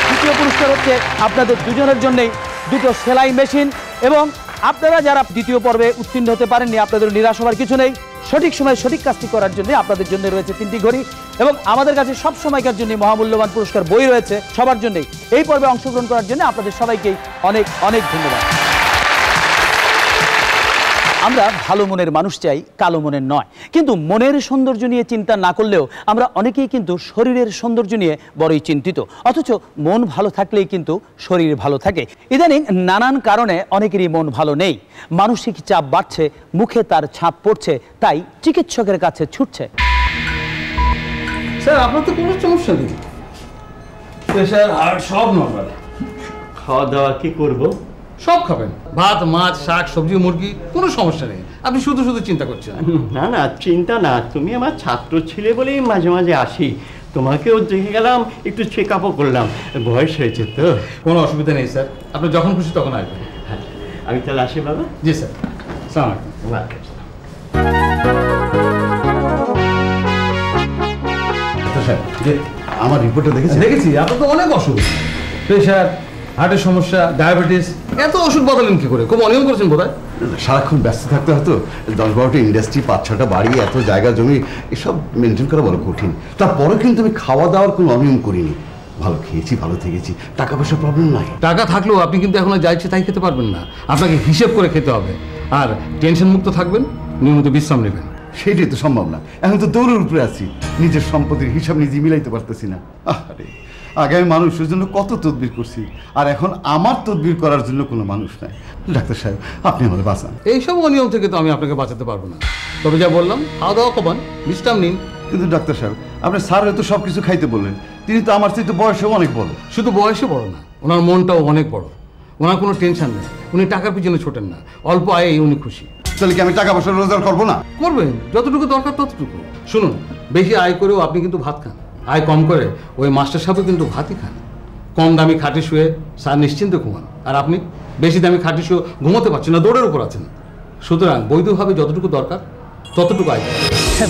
দ্বিতীয় পুরস্কার হচ্ছে আপনাদের দুজনের জন্যই দুটো সেলাই মেশিন এবং আপনারা যারা দ্বিতীয় পর্বে উত্তীর্ণ হতে পারেননি আপনাদের নিরাশ হওয়ার কিছু নেই। সঠিক সময়ে সঠিক কাজটি করার জন্য আপনাদের জন্য রয়েছে 3টি ঘড়ি এবং আমাদের কাছে সব সময়কার জন্য মহামূল্যবান পুরস্কার বই রয়েছে সবার জন্যই। এই পর্বে অংশগ্রহণ করার জন্য আপনাদের সবাইকেই অনেক অনেক ধন্যবাদ। আমরা ভালো মনের মানুষ চাই, কালো মনের নয়। কিন্তু মনের সৌন্দর্য নিয়ে চিন্তা না করলেও আমরা অনেকেই কিন্তু শরীরের সৌন্দর্য নিয়ে বড়ই চিন্তিত, অথচ মন ভালো থাকলেই কিন্তু শরীর ভালো থাকে। ইদানিং নানান কারণে অনেকেরই মন ভালো নেই। মানসিক চাপ বাড়ছে, মুখে তার ছাপ পড়ছে, তাই চিকিৎসকের কাছে ছুটছে। স্যার আপনার তো কোনো সমস্যা নেই, প্রেশার হার্ট সব নর্মাল। খাওয়া দাওয়া কি করব? সব খাবেন, ভাত মাছ শাক সবজি মুরগি, কোনো সমস্যা নেই। আপনি শুধু শুধু চিন্তা করছেন। না না চিন্তা না, তুমি আমার ছাত্র ছিলে বলেই মাঝে মাঝে আসি, তোমাকেও দেখে গেলাম, একটু চেক আপও করলাম, বয়স হয়েছে তো। কোনো অসুবিধা নেই স্যার, আপনি যখন খুশি তখন আসবেন। হ্যাঁ আমি তাহলে আসি বাবা। জি স্যার, আসসালামু আলাইকুম। আমার রিপোর্টে দেখেছি আপনার তো অনেক অসুখ, প্রেশার, হার্টের সমস্যা, ডায়াবেটিস, এত ওষুধ বদলেন কি করে? খুব অনিয়ম করছেন বোধ হয়। সারাক্ষণ ব্যস্ত থাকতে হতো, 10-12টা ইন্ডাস্ট্রি, 5-6টা বাড়ি, এত জায়গা জমি, এসব মেনটেন করা বড় কঠিন। তারপরে কিন্তু আমি খাওয়া দাওয়ার কোনো অনিয়ম করিনি, ভালো খেয়েছি, ভালো থেকেছি, টাকা পয়সার প্রবলেম নাই। টাকা থাকলেও আপনি কিন্তু এখন যা ইচ্ছে তাই খেতে পারবেন না, আপনাকে হিসেব করে খেতে হবে। আর টেনশন মুক্ত থাকবেন, নিয়মিত বিশ্রাম নেবেন। সেটাই তো সম্ভব না, এখন তো দৌড়ের উপরে আছি, নিজের সম্পত্তির হিসাব নিজে মিলাইতে পারতেছি না। আরে আগে আমি মানুষের জন্য কত তদবির করছি, আর এখন আমার তদবির করার জন্য কোনো মানুষ নাই। ডাক্তার সাহেব আপনি আমাদের বাঁচান। এইসব অনিয়ম থেকে তো আমি আপনাকে বাঁচাতে পারবো না, তবে যা বললাম খাওয়া দাওয়া কমান, বিশ্রাম নিন। কিন্তু ডাক্তার সাহেব আপনি স্যার তো সব কিছু খাইতে বললেন, তিনি তো আমার চেয়ে বয়সেও অনেক বড়। শুধু বয়সে বড় না, ওনার মনটাও অনেক বড়। ওনার কোনো টেনশন নেই, উনি টাকার পিছনে ছোটেন না, অল্প আয়ে উনি খুশি। তাহলে কি আমি টাকা পয়সা রোজগার করবো না? করবেন, যতটুকু দরকার ততটুকু। শুনুন, বেশি আয় করেও আপনি কিন্তু ভাত খান, আয় কম করে ওই মাস্টার সাহেবও কিন্তু ভাতই খান। কম দামি খাটে শুয়ে স্যার নিশ্চিন্তে ঘুমান, আর আপনি বেশি দামি খাটে শুয়ে ঘুমোতে পারছেন না, দৌড়ের উপর আছেন। সুতরাং বৈধভাবে যতটুকু দরকার ততটুকু আয়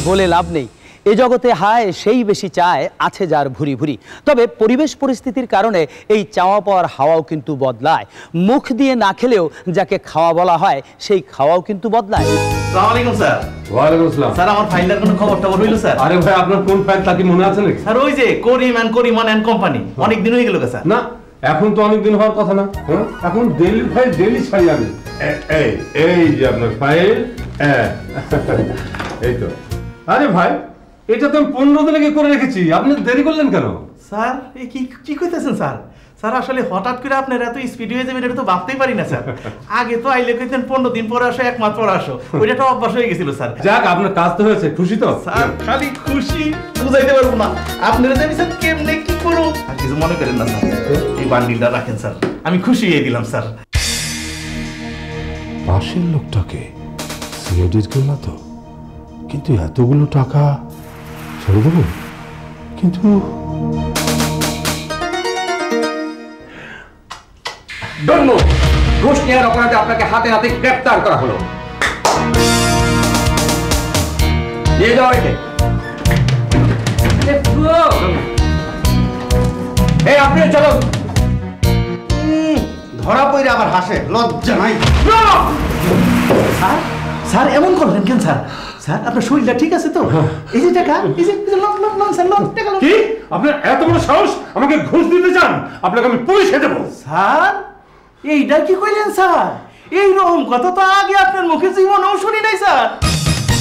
বলে লাভ নেই। এ জগতে হায় সেই বেশি চায়, আছে যার ভুরি ভুরি। তবে পরিবেশ পরিস্থিতির কারণে এই চাওয়া পাওয়ার হাওয়াও কিন্তু বদলায়। মুখ দিয়ে না খেলেও যাকে খাওয়া বলা হয় সেই খাওয়াও কিন্তু বদলায়। আসসালামু আলাইকুম স্যার। ওয়ালাইকুম আসসালাম। স্যার আমার ফাইলটার কোনো খবর টবর হইলো স্যার? আরে ভাই আপনার কোন ফাইল তা কি মনে আছে নাকি? স্যার ওই যে করিমান অ্যান্ড কোম্পানি, অনেক দিন হয়ে গেল স্যার। না এখন তো অনেক দিন হওয়ার কথা না। এখন ডেইলি ফাইল ডেইলি ছাড়ি আমি। এই যে আপনার ফাইল, এই তো। আরে ভাই এটা তো আমি 15 দিন আগে করে রেখেছি, আপনি দেরি করলেন কেন? স্যার এই কি কইতেছেন স্যার? স্যার আসলে হঠাৎ করে আপনার এত স্পিড হয়ে যাবে এটা তো ভাবতেই পারি না স্যার। আগে তো আইলে কইতেন 15 দিন পরে আসো, 1 মাস পরে আসো, ওইটা তো অভ্যাস হয়ে গেছিল স্যার। যাক আপনার কাজ তো হয়েছে, খুশি তো? স্যার খালি খুশি বুঝাইতে পারবো না। আপনারা জানি স্যার কেমনে কি করো, আর কিছু মনে করেন না স্যার। এই বান্ডিলটা রাখেন স্যার, আমি খুশি হয়ে গেলাম স্যার। পাশের লোকটাকে সিআইডির কেউ না তো, কিন্তু এতগুলো টাকা ছেড়ে দেবো? কিন্তু ঘুষ নেওয়ার অপরাধে আপনাকে হাতে হাতে গ্রেফতার করা হলো। নিয়ে যাও একে। এই আপনি চলো। ধরা পড়ে আবার হাসে, লজ্জা নাই? স্যার স্যার এমন করলেন কেন স্যার? স্যার আপনার শরীরটা ঠিক আছে তো? এই যে টাকা, এই যে লোন স্যার, লোন টাকা। কি আপনার এত বড় সাহস আমাকে ঘুষ দিতে চান? আপনাকে আমি পুলিশে দেবো। স্যার এইটা কি কইলেন স্যার? এই রকম কথা তো আগে আপনার মুখে জীবনেও শুনি নাই স্যার।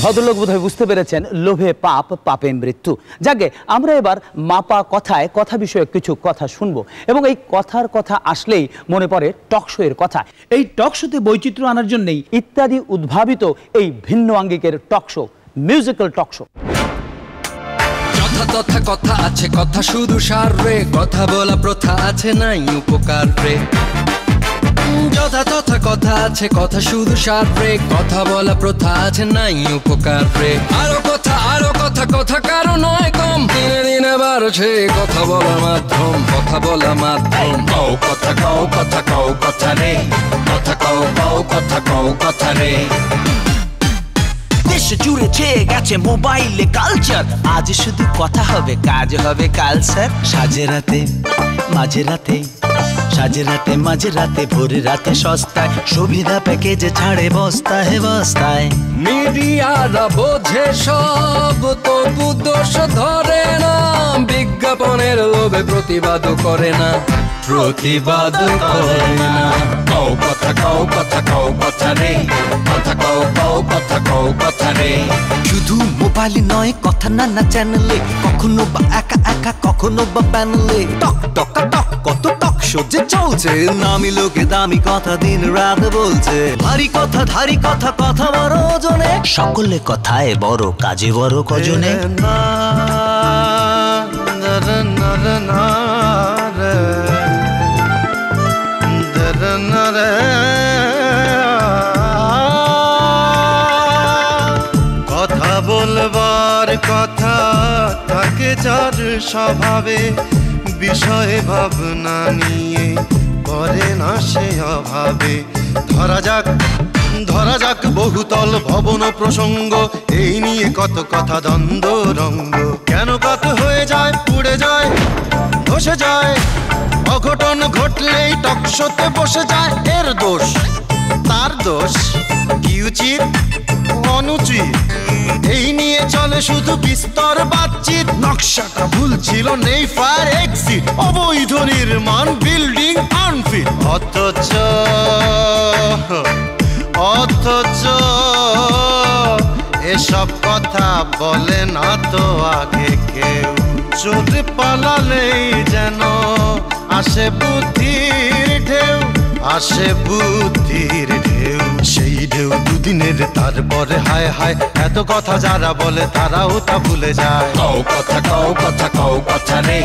ভদ্রলোক বোধহয় বুঝতে পেরেছেন লোভে পাপ, পাপে মৃত্যু। যাকে আমরা এবার মাপা কথায় কথা বিষয়ে কিছু কথা শুনবো, এবং এই কথার কথা আসলেই মনে পড়ে টকশো এর কথা। এই টকশোতে বৈচিত্র্য আনার জন্যই ইত্যাদি উদ্ভাবিত এই ভিন্ন আঙ্গিকের টকশো, মিউজিক্যাল টকশো। তথা কথা আছে, কথা শুধু সার রে, কথা বলা প্রথা আছে নাই উপকার রে। যথা কথা আছে, কথা শুধু সার রে, কথা বলা প্রথা আছে নাই উপকার রে। আরো কথা কথা কারো নয় কম, দিনে দিনে বাড়ছে কথা বলা মাধ্যম, কথা বলা মাধ্যম। কও কথা কও কথা কও কথা রে, কথা কও কও কথা কও কথা রে। দেশ জুড়ে ছেয়ে গেছে মোবাইলে কালচার, আজ শুধু কথা হবে কাজ হবে কালচার। সাজে রাতে মাঝে রাতে, সাজে রাতে মাঝে রাতে, ভোরে রাতে সস্তায়, সুবিধা প্যাকেজে ছাড়ে বস্তায় বস্তায়। মিডিয়ারা বোঝে সব, তবু দোষ ধরে না, বিজ্ঞাপনের লোভে প্রতিবাদ করে না, প্রতিবাদ করে না। কও কথা কও কথা কও কথা রে, কথা কও কও কথা কও কথা রে। শুধু মোবাইলে নয় কথা নানা চ্যানেলে, কখনো বা একা একা কখনো বা প্যানেলে। টক টক টক কত টক শো যে চলছে, নামি লোকে দামি কথা দিন রাত বলছে। ভারী কথা ধারি কথা, কথা বড় ওজনে, সকলে কথায় বড় কাজে বড় কজনে। কথা বলবার কথা থাকে যার স্বভাবে, বিষয়ে ভাবনা নিয়ে করে না সে অভাবে। ধরা যাক বহুতল ভবন প্রসঙ্গ, এই নিয়ে কত কথা দ্বন্দ্ব রঙ্গ। কেন কত হয়ে যায় পুড়ে যায় ধসে যায়, অঘটন ঘটলেই টকশোতে বসে যায়। এর দোষ তার দোষ, কি উচিত অনুচিত, এই নিয়ে চলে শুধু বিস্তর বাতচিত। নকশাটা ভুল ছিল, নেই ফায়ার এক্সিট, অবৈধ নির্মাণ বিল্ডিং আনফিট। অথচ এসব কথা বলে না তো আগে কেউ। চোর পালালেই যেন আসে বুদ্ধির ঢেউ, আসে বুদ্ধির ঢেউ। সেই ঢেউ দুদিনের, তারপরে হায় হায় এত কথা যারা বলে তারাও তা ভুলে যায়। কও কথা কও কথা কও কথা রে,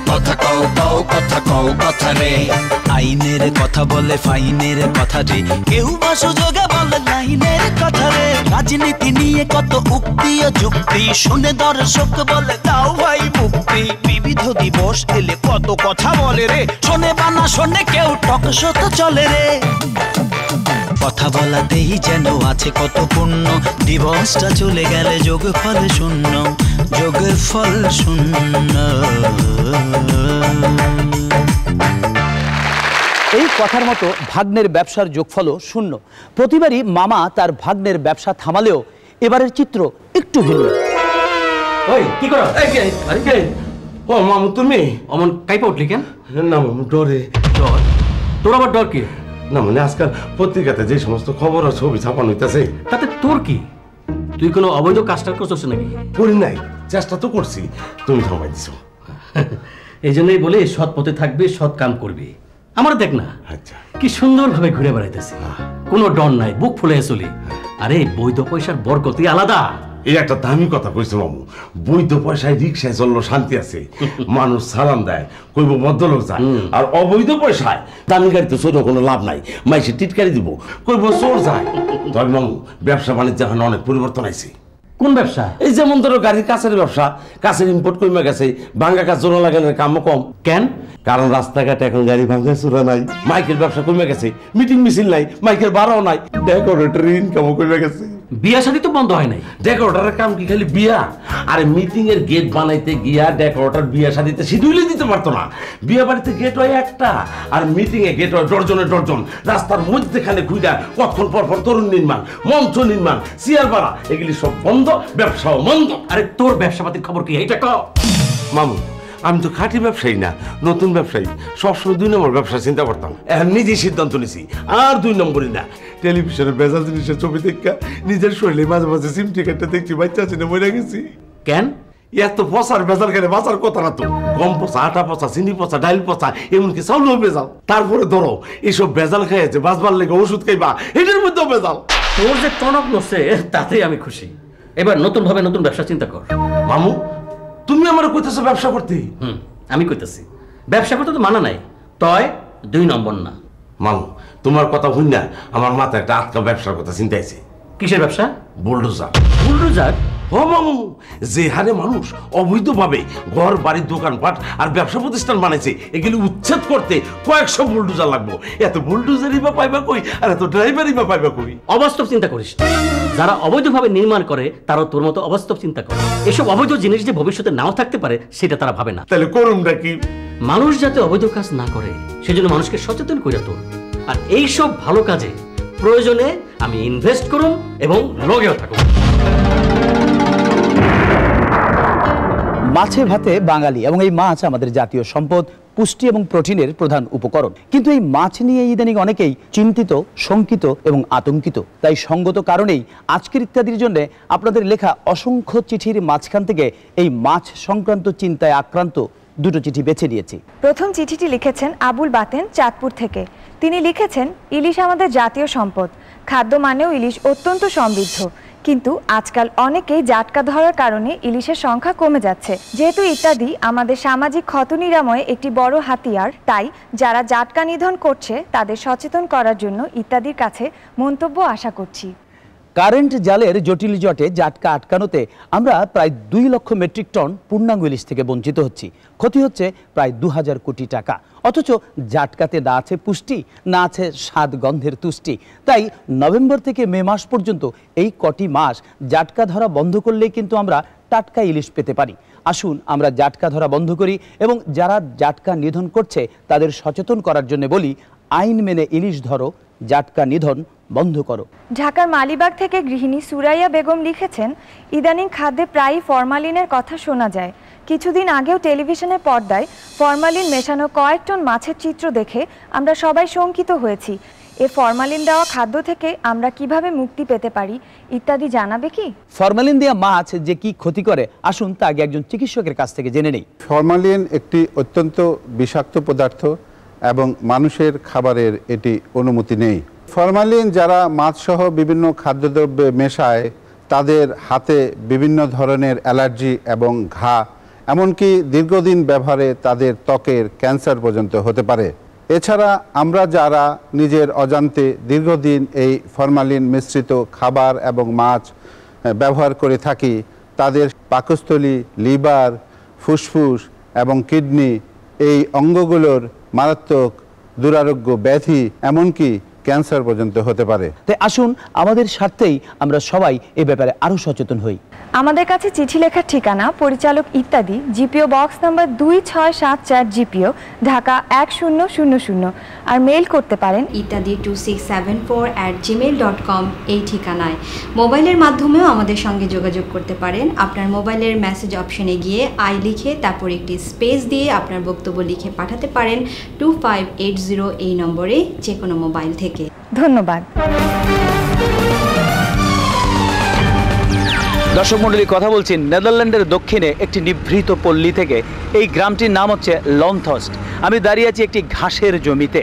কথা কও কও কথা কও কথা রে। আইনের কথা বলে ফাইনের কথা রে, কেউ বা সুযোগে বলে লাইনের কথা রে। রাজনীতি নিয়ে কত উক্তি ও যুক্তি, শুনে দর্শক বলে দাও ভাই মুক্তি। বিবিধ দিবস এলে কত কথা বলে রে, শোনে বা না শোনে কেউ টকশো তো চলে রে। কথা বলাতেই যেন আছে কত পুণ্য, দিবসটা চলে গেলে যোগ ফল শূন্য, যোগ ফল শূন্য। এই কথার মতো ভাগ্নের ব্যবসার যোগফলও শূন্য। প্রতিবারই মামা তার ভাগ্নের ব্যবসা থামালেও এবারের চিত্র একটু ভিন্ন। ওই কি করো? আরে কে? ও মামু তুমি? অমন কাইপা উঠলি কেন? না মামু ডরে। ডর? তোর আবার ডর কি? না মানে আজকাল পত্রিকাতে যে সমস্ত খবর আর ছবি ছাপানো হইতাছে, তাতে তোর কি? তুই কোনো অবৈধ কাজটা করছিস নাকি? করি নাই, চেষ্টা তো করছি, তুমি থামাই দিছো। এই জন্যই বলে সৎ পথে থাকবে, সৎ কাম করবি। আমার দেখ না কি সুন্দর ভাবে ঘুরে বেড়াইতেছি, কোনো ডর নাই, বুক ফুলে চলি। আরে বৈধ পয়সার বরকতি আলাদা। এই একটা দামি কথা কইছো মামু, বৈধ পয়সায় রিক্সায় চললো শান্তি আছে, মানুষ সালাম দেয়, কইব ভদ্রলোক যায়। আর অবৈধ পয়সায় দামি গাড়িতে চোর কোনো লাভ নাই, মাইসে টিটকারি দিব, কইব চোর যায়। তবে মামু ব্যবসা বাণিজ্য এখন অনেক পরিবর্তন আইছে। কোন ব্যবসা? এই যেমন ধরো গাড়ির কাছের ব্যবসা, কাছের ইম্পোর্ট কমে গেছে, ভাঙ্গা কাজ জোড়া লাগানোর কামও কম। কেন? কারণ রাস্তাঘাটে এখন গাড়ি ভাঙ্গা চোরা নাই, মাইকের ব্যবসা কমে গেছে, মিটিং মিছিল নাই, মাইকের ভাড়াও নাই, ডেকোরেটরের ইনকামও কমে গেছে। বিয়া শাদী তো বন্ধ হয় নাই। ডেকোরেটরের কাম কি খালি বিয়া? আরে মিটিং এর গেট বানাইতে গিয়া ডেকোরেটর বিয়া শাদীতে শিডিউলে দিতে পারতো না। বিয়া বাড়িতে গেট হয় একটা, আর মিটিং এ গেট হয় ডর্জনে ডর্জন। রাস্তার মধ্যেখানে ঘুরা কতক্ষণ পর পর তরুণ নির্মাণ, মঞ্চ নির্মাণ, চেয়ার ভাড়া, এগুলি সব বন্ধ, ব্যবসাও মন্দ। আরে তোর ব্যবসা পাতির খবর কি? এইটা কও। মামু আমি তো খাঁটি ব্যবসায়ী না, নতুন ব্যবসায়ী। সবসময় 2 নম্বর ব্যবসা চিন্তা করতাম, এখন নিজেই সিদ্ধান্ত নিছি আর 2 নম্বরই না। টেলিভিশনে বেজাল জিনিসের ছবি দেখা নিজের শরীরে মাঝে মাঝে সিমটি কাটতে দেখছি বাচ্চা আছে না মরে গেছি। কেন? এত পচার বেজাল খেলে বাঁচার কথা না তো। গম পচা, আটা পচা, চিনি পচা, ডাইল পচা, এমনকি চাউলও বেজাল। তারপরে ধরো এইসব বেজাল খেয়েছে বাঁচবার লেগে ওষুধ খাইবা, এটার মধ্যেও বেজাল। তোর যে টনক নড়ছে তাতেই আমি খুশি। এবার নতুন ভাবে নতুন ব্যবসা চিন্তা কর। মামু তুমি আমার কইতেছো ব্যবসা করতে? আমি কইতেছি ব্যবসা করতে তো মানা নাই, তয় 2 নম্বর না। মামু তোমার কথা শুন না আমার মাথায় একটা আটকা ব্যবসার কথা চিন্তা আছে। কিসের ব্যবসা? বুলডোজার। বুলডোজার? ও মামু, যে হারে মানুষ অবৈধভাবে ঘর বাড়ির দোকানপাট আর ব্যবসা প্রতিষ্ঠান বানাইছে, এগুলি উচ্ছেদ করতে কয়েকশো বুলডোজার লাগবো। এত বুলডোজারই বা পাইবা কই, আর এত ড্রাইভারই বা পাইবা কই? অবাস্তব চিন্তা করিস। যারা অবৈধভাবে নির্মাণ করে তারাও তোর মতো অবাস্তব চিন্তা করে। এসব অবৈধ জিনিস যে ভবিষ্যতে নাও থাকতে পারে সেটা তারা ভাবে না। তাহলে করুনটা কি? মানুষ যাতে অবৈধ কাজ না করে সেজন্য মানুষকে সচেতন করে তোর। আর এইসব ভালো কাজে প্রয়োজনে আমি ইনভেস্ট করুন এবং লগেও থাকুন। মাছে ভাতে বাঙালি এবং এই মাছ আমাদের জাতীয় সম্পদ, পুষ্টি এবং প্রোটিনের প্রধান উপকরণ। কিন্তু এই মাছ নিয়ে ইদানিং অনেকেই চিন্তিত, শঙ্কিত এবং আতঙ্কিত। তাই সঙ্গত কারণেই আজকের ইত্যাদির জন্য আপনাদের লেখা অসংখ্য চিঠির মাঝখান থেকে এই মাছ সংক্রান্ত চিন্তায় আক্রান্ত 2টো চিঠি বেছে নিয়েছি। প্রথম চিঠিটি লিখেছেন আবুল বাতেন, চাঁদপুর থেকে। তিনি লিখেছেন, ইলিশ আমাদের জাতীয় সম্পদ, খাদ্য মানেও ইলিশ অত্যন্ত সমৃদ্ধ। কিন্তু আজকাল অনেকেই জাটকা ধরার কারণে ইলিশের সংখ্যা কমে যাচ্ছে। যেহেতু ইত্যাদি আমাদের সামাজিক ক্ষত নিরাময়ে একটি বড় হাতিয়ার, তাই যারা জাটকা নিধন করছে তাদের সচেতন করার জন্য ইত্যাদির কাছে মন্তব্য আশা করছি। কারেন্ট জালের জটিল জটে জাটকা আটকানোতে আমরা প্রায় 2 লক্ষ মেট্রিক টন পূর্ণাঙ্গ ইলিশ থেকে বঞ্চিত হচ্ছি। ক্ষতি হচ্ছে প্রায় 2000 কোটি টাকা। অথচ জাটকাতে না আছে পুষ্টি, না আছে স্বাদ গন্ধের তুষ্টি। তাই নভেম্বর থেকে মে মাস পর্যন্ত এই কটি মাস জাটকা ধরা বন্ধ করলেই কিন্তু আমরা টাটকা ইলিশ পেতে পারি। আসুন আমরা জাটকা ধরা বন্ধ করি এবং যারা জাটকা নিধন করছে তাদের সচেতন করার জন্য বলি, আইন মেনে ইলিশ ধরো, জাটকা নিধন বন্ধ করো। ঢাকার মালিবাগ থেকে গৃহিণী সুরাইয়া বেগম লিখেছেন, ইদানিং খাদ্যে প্রায়ই ফরমালিনের কথা শোনা যায়। কিছুদিন আগেও টেলিভিশনের পর্দায় ফরমালিন মেশানো কয়েক টন মাছের চিত্র দেখে আমরা সবাই শঙ্কিত হয়েছি। এ ফরমালিন দেওয়া খাদ্য থেকে আমরা কিভাবে মুক্তি পেতে পারি ইত্যাদি জানাবে কি? ফরমালিন দেওয়া মাছ যে কি ক্ষতি করে আসুন তা আগে একজন চিকিৎসকের কাছ থেকে জেনে নেই। ফরমালিন একটি অত্যন্ত বিষাক্ত পদার্থ এবং মানুষের খাবারের এটি অনুমতি নেই। ফরমালিন যারা মাছসহ বিভিন্ন খাদ্যদ্রব্যে মেশায় তাদের হাতে বিভিন্ন ধরনের অ্যালার্জি এবং ঘা, এমনকি দীর্ঘদিন ব্যবহারে তাদের ত্বকের ক্যান্সার পর্যন্ত হতে পারে। এছাড়া আমরা যারা নিজের অজান্তে দীর্ঘদিন এই ফরমালিন মিশ্রিত খাবার এবং মাছ ব্যবহার করে থাকি, তাদের পাকস্থলী, লিভার, ফুসফুস এবং কিডনি এই অঙ্গগুলোর মারাত্মক দুরারোগ্য ব্যাধি, এমনকি ক্যান্সার পর্যন্ত হতে পারে। তাই আসুন আমাদের স্বার্থেই আমরা সবাই এ ব্যাপারে আরো সচেতন হই। আমাদের কাছে চিঠি লেখার ঠিকানা পরিচালক ইত্যাদি, GPO box number 2674 GPO, Dhaka 1000 আর মেইল করতে পারেন ittadi2674@gmail.com এই ঠিকানায়। মোবাইলের মাধ্যমেও আমাদের সঙ্গে যোগাযোগ করতে পারেন। আপনার মোবাইলের মেসেজ অপশনে গিয়ে আই লিখে তারপর একটি স্পেস দিয়ে আপনার বক্তব্য লিখে পাঠাতে পারেন 2580 এই নম্বরে, যে কোনো মোবাইল থেকে। ধন্যবাদ। দর্শক মণ্ডলী, কথা বলছি নেদারল্যান্ডের দক্ষিণে একটি নিভৃত পল্লী থেকে। এই গ্রামটির নাম হচ্ছে লনথস্ট। আমি দাঁড়িয়ে আছি একটি ঘাসের জমিতে।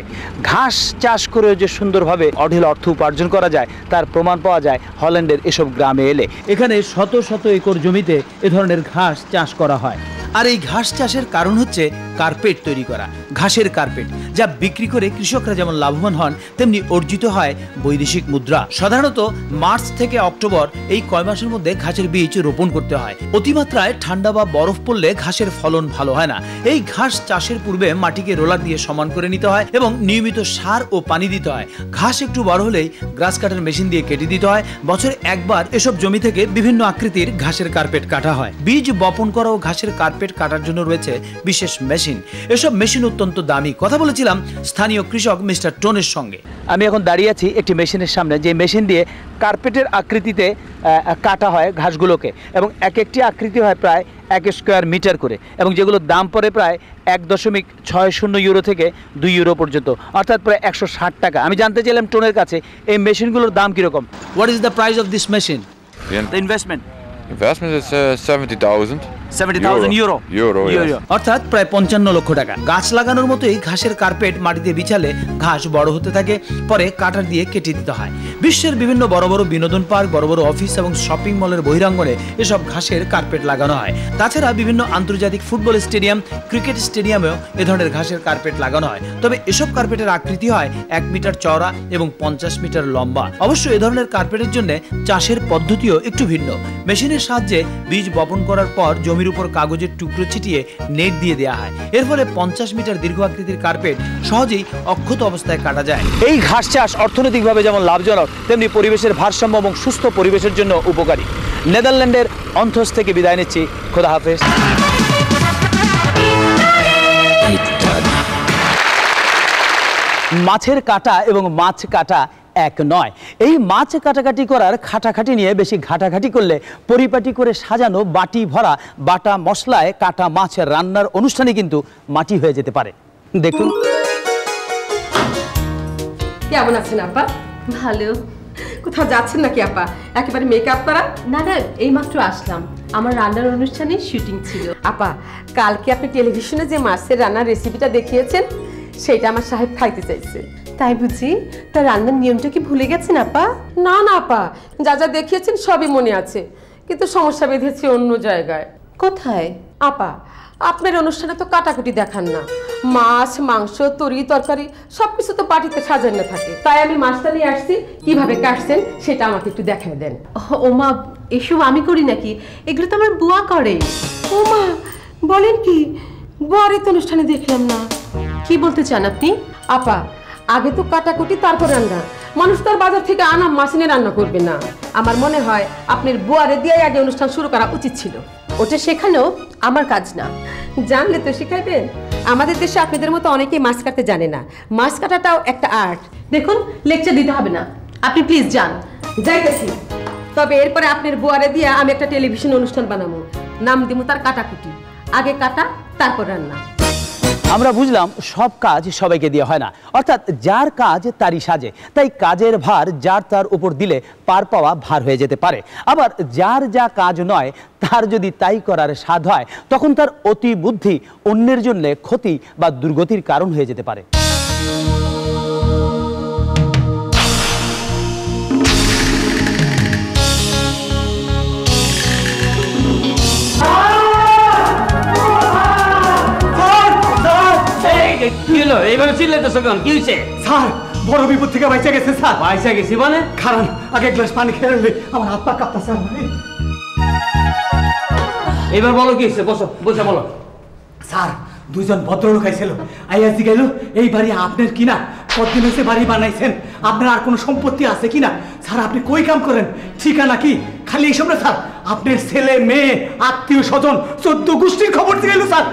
ঘাস চাষ করে যে সুন্দরভাবে অঢেল অর্থ উপার্জন করা যায় তার প্রমাণ পাওয়া যায় হল্যান্ডের এসব গ্রামে এলে। এখানে শত শত একর জমিতে এ ধরনের ঘাস চাষ করা হয়। আর এই ঘাস চাষের কারণ হচ্ছে কার্পেট তৈরি করা, ঘাসের কার্পেট, যা বিক্রি করে কৃষকরা যেমন লাভবান হন তেমনি অর্জিত হয় বৈদেশিক মুদ্রা। সাধারণত মার্চ থেকে অক্টোবর এই কয় মাসের মধ্যে ঘাসের বীজ রোপণ করতে হয়। অতিমাত্রায় ঠান্ডা বা বরফ পড়লে ঘাসের ফলন ভালো হয় না। এই ঘাস চাষের পূর্বে মাটিকে রোলার দিয়ে সমান করে নিতে হয় এবং নিয়মিত সার ও পানি দিতে হয়। ঘাস একটু বড় হলেই গ্রাস কাটার মেশিন দিয়ে কেটে দিতে হয়। বছরে একবার এসব জমি থেকে বিভিন্ন আকৃতির ঘাসের কার্পেট কাটা হয়। বীজ বপন করা ও ঘাসের কার্পেট কাটার জন্য রয়েছে বিশেষ মেশিন মেশিন। এসব মেশিন অত্যন্ত দামি। কথা বলেছিলাম স্থানীয় কৃষক মিস্টার টোনের সঙ্গে। আমি এখন দাঁড়িয়ে আছি একটি মেশিনের সামনে, যে মেশিন দিয়ে কার্পেটের আকৃতিতে কাটা হয় ঘাসগুলোকে, এবং এক একটি আকৃতি হয় প্রায় 1 স্কোয়ার মিটার করে, এবং যেগুলোর দাম পড়ে প্রায় 1.60 ইউরো থেকে 2 ইউরো পর্যন্ত, অর্থাৎ প্রায় 160 টাকা। আমি জানতে চাইলাম টোনের কাছে এই মেশিনগুলোর দাম কীরকম। What is the price of this machine? The investment is 70,000 euro. Yes. অর্থাৎ প্রায় 55 লক্ষ টাকা। গাছ লাগানোর মতোই ঘাসের কার্পেট মাটিতে বিছালে ঘাস বড় হতে থাকে, পরে কাটার দিয়ে কেটে দিতে হয়। বিশ্বের বিভিন্ন বড় বড় বিনোদন পার্ক, বড় বড় অফিস এবং শপিং মলের বহিরাঙ্গনে এসব ঘাসের কার্পেট লাগানো হয়। তাছাড়া বিভিন্ন আন্তর্জাতিক ফুটবল স্টেডিয়াম, ক্রিকেট স্টেডিয়ামেও এ ধরনের ঘাসের কার্পেট লাগানো হয়। তবে এসব কার্পেটের আকৃতি হয় 1 মিটার চওড়া এবং 50 মিটার লম্বা। অবশ্য এ ধরনের কার্পেটের জন্য চাষের পদ্ধতিও একটু ভিন্ন। মেশিনের সাহায্যে বীজ বপন করার পর জমির উপর কাগজের টুকরো ছিটিয়ে নেট দিয়ে দেওয়া হয়। এর ফলে 50 মিটার দীর্ঘ আকৃতির কার্পেট সহজেই অক্ষত অবস্থায় কাটা যায়। এই ঘাস চাষ অর্থনৈতিকভাবে যেমন লাভজনক, তেমনি পরিবেশের ভারসাম্য এবং সুস্থ পরিবেশের জন্য উপকারী। নেদারল্যান্ডের অন্থস থেকে বিদায় নিচ্ছি। খোদা হাফেজ। মাছের কাটা এবং মাছ কাটা এক নয়। এই মাছ কাটাকাটি করার খাটাখাটি নিয়ে বেশি ঘাটাঘাটি করলে পরিপাটি করে সাজানো বাটি ভরা বাটা মশলায় কাটা মাছ রান্নার অনুষ্ঠানে কিন্তু মাটি হয়ে যেতে পারে। দেখুন। কেমন আছেন আপা? ভালো। কোথাও যাচ্ছেন নাকি আপা? একেবারে মেকআপ করা? না না, এইমাত্র আসলাম। আমার রান্নার অনুষ্ঠানে শুটিং ছিল। আপা, কালকে আপনি টেলিভিশনে যে মাছের রান্নার রেসিপিটা দেখিয়েছেন, সেটা আমার সাহেব খাইতে চাইছে। তাই বুঝি? তার রান্নার নিয়মটা কি ভুলে গেছেন আপা? না না আপা, যা যা দেখিয়েছেন সবই মনে আছে, কিন্তু সমস্যা বেঁধেছে অন্য জায়গায়। কোথায়? আপা, আপনার অনুষ্ঠানে তো কাটাকুটি দেখান না, মাছ মাংস তরি তরকারি সবকিছু তো পাটিতে সাজানো থাকে। তাই আমি মাছটা নিয়ে আসছি, কিভাবে কাটছেন সেটা আমাকে একটু দেখায় দেন। ও মা, এসব আমি করি নাকি? এগুলো তো আমার বুয়া করে। ও মা, বলেন কি? বুয়ারে তো অনুষ্ঠানে দেখলাম না। কি বলতে চান আপনি? আপা, আগে তো কাটাকুটি তারপর রান্না। মানুষ তো আর বাজার থেকে আনা মাছিনে রান্না করবে না। আমার মনে হয় আপনার বুয়ারে দিয়ে আগে অনুষ্ঠান শুরু করা উচিত ছিল। ওটা শেখানো আমার কাজ না। জানলে তো শেখাইবেন। আমাদের দেশে আপনাদের মতো অনেকেই মাছ কাটতে জানে না। মাছ কাটাটাও একটা আর্ট। দেখুন, লেকচার দিতে হবে না, আপনি প্লিজ যান। যাইতেছি। তবে এরপরে আপনার বুয়ারে দিয়ে আমি একটা টেলিভিশন অনুষ্ঠান বানাবো, নাম দিব তার কাটাকুটি। আগে কাটা তারপর রান্না। আমরা বুঝলাম সব কাজ সবাইকে দিয়ে হয় না, অর্থাৎ যার কাজ তারই সাজে। তাই কাজের ভার যার তার উপর দিলে পার পাওয়া ভার হয়ে যেতে পারে। আবার যার যা কাজ নয়, তার যদি তাই করার স্বাদ হয়, তখন তার অতি বুদ্ধি অন্যের জন্য ক্ষতি বা দুর্গতির কারণ হয়ে যেতে পারে। কি হলো? এইভাবে চিল্লাইতেছো কেন? কি হয়েছে? স্যার, বড় বিপদ থেকে বাইচা গেছে স্যার। বাইচা গেছি মানে? কারণ আগে গ্লাস পানি খেয়ে নিলে আমার হাত পা কাঁপতাছে। এবার বলো কি হয়েছে? বসো, বসে বলো। স্যার, দুইজন ভদ্রলোক আইছিল, আইয়াজি গেল এই বাড়ি আপনার কিনা, কতদিন হয়েছে বাড়ি বানাইছেন, আপনার আর কোনো সম্পত্তি আছে কিনা। স্যার, আপনি কই কাম করেন, ঠিকানা কি? খালি এইসব না স্যার, আপনার ছেলে মেয়ে আত্মীয় স্বজন 14 গোষ্ঠীর খবর দিয়ে গেল স্যার।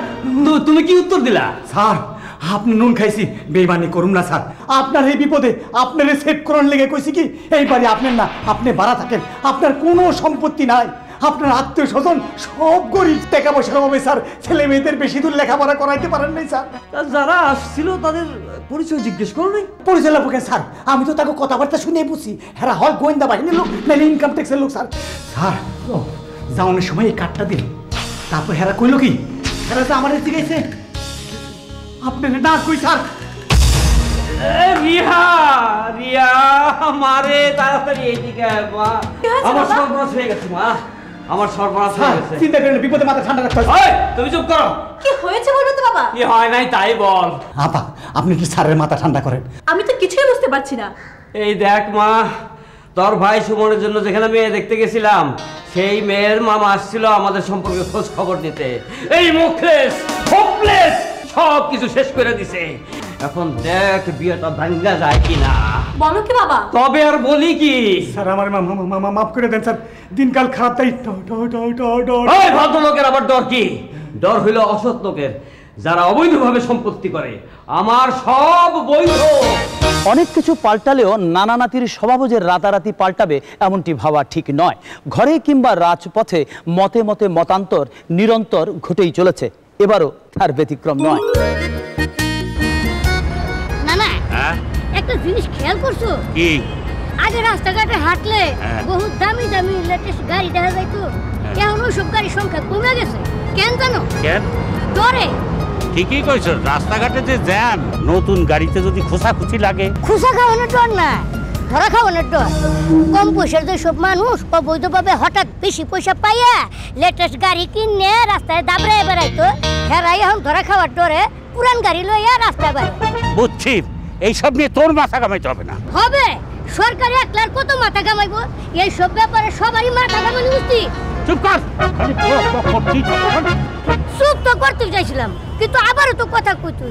তুমি কি উত্তর দিলা? স্যার, আপনি নুন খাইছি, বেইমানি করুন না স্যার। আপনার এই বিপদে আপনার সেট করার লেগে কইছি কি, এই বাড়ি আপনার না, আপনি ভাড়া থাকেন, আপনার কোনো সম্পত্তি নাই, আপনার আত্মীয় স্বজন সব গরিব, টাকা পয়সার অভাবে স্যার ছেলে মেয়েদের বেশি দূর লেখাপড়া করাইতে পারেন নাই স্যার। যারা আসছিল তাদের পরিচয় জিজ্ঞেস করো নাই? পরিচয় লাগবে কেন স্যার? আমি তো তাকে কথাবার্তা শুনে বুঝছি হেরা হয় গোয়েন্দা বাহিনীর লোক, নাইলে ইনকাম ট্যাক্সের লোক স্যার। স্যার, যাওয়ানোর সময় এই কার্ডটা দিল, তারপর হেরা কইল কি, হেরা তো আমার জিজ্ঞাসে আপনার না কই স্যার। রিয়া, রিয়া মারে তাড়াতাড়ি এইদিকে মা। আমার সর্বনাশ হয়ে গেছে মা, আমার সর্বনাশ হয়ে গেছে। চিন্তা করেন, বিপদে মাথা ঠান্ডা রাখতে হবে। তুমি চুপ করো। কি হয়েছে বলো তো বাবা? কি হয় নাই তাই বল। আপা, আপনি একটু স্যারের মাথা ঠান্ডা করেন। আমি তো কিছুই বুঝতে পারছি না। এই দেখ মা, তোর ভাই সুমনের জন্য যেখানে মেয়ে দেখতে গেছিলাম, সেই মেয়ের মামা আসছিল আমাদের সম্পর্কে খোঁজ খবর নিতে। এই মুখলেস হোপলেস সব কিছু শেষ করে দিছে। এখন দেখ বিয়েটা ভাঙ্গা যায় কিনা। বলো কি বাবা? তবে আর বলি কি? স্যার, আমার মাফ করে দেন স্যার, দিনকাল খারাপ তাই। ওই ভদ্রলোকের আবার ডর কি? ডর হইল অসৎ লোকের। যারা অবৈধভাবে সম্পত্তি করে। আমার সব বৈধ। অনেক কিছু পাল্টালেও নানা নাতির স্বভাবও যে রাতারাতি পাল্টাবে এমনটি ভাবা ঠিক নয়। ঘরে কিংবা রাজপথে মতে মতে মতান্তর নিরন্তর ঘটেই চলেছে, এবারও তার ব্যতিক্রম নয়। না না, একটা জিনিস খেয়াল করছো কি? আগে রাস্তাঘাটে হাঁটলে বহু দামি দামি লেটেস্ট গাড়ি দেখা যাইতো, এখন ওইসব গাড়ির সংখ্যা কমে গেছে। কেন জানো? কেন? ডরে। ঠিকই কইছো, রাস্তাঘাটে যে জ্যাম, নতুন গাড়িতে যদি খোঁচাখুচি লাগে। খুশা খাওয়ানোর ডর না, ধরা খাওয়ানোর ডর। কম পয়সার যে সব মানুষ অবৈধভাবে হঠাৎ বেশি পয়সা পাইয়া লেটেস্ট গাড়ি কিনে রাস্তায় দাবড়ায় বেড়াইতো, হেরাই এখন ধরা খাওয়ার ডরে পুরান গাড়ি লইয়া রাস্তায় বেড়ায়। বুঝছি, এইসব নিয়ে তোর মাথা কামাইতে হবে না। হবে, সরকারি একলার কত মাথা কামাইবো? এই সব ব্যাপারে সবারই মাথা কামানো উচিত। চুপ কর। চুপ তো করতে চাইছিলাম, কিন্তু আবারও তো কথা কইতো।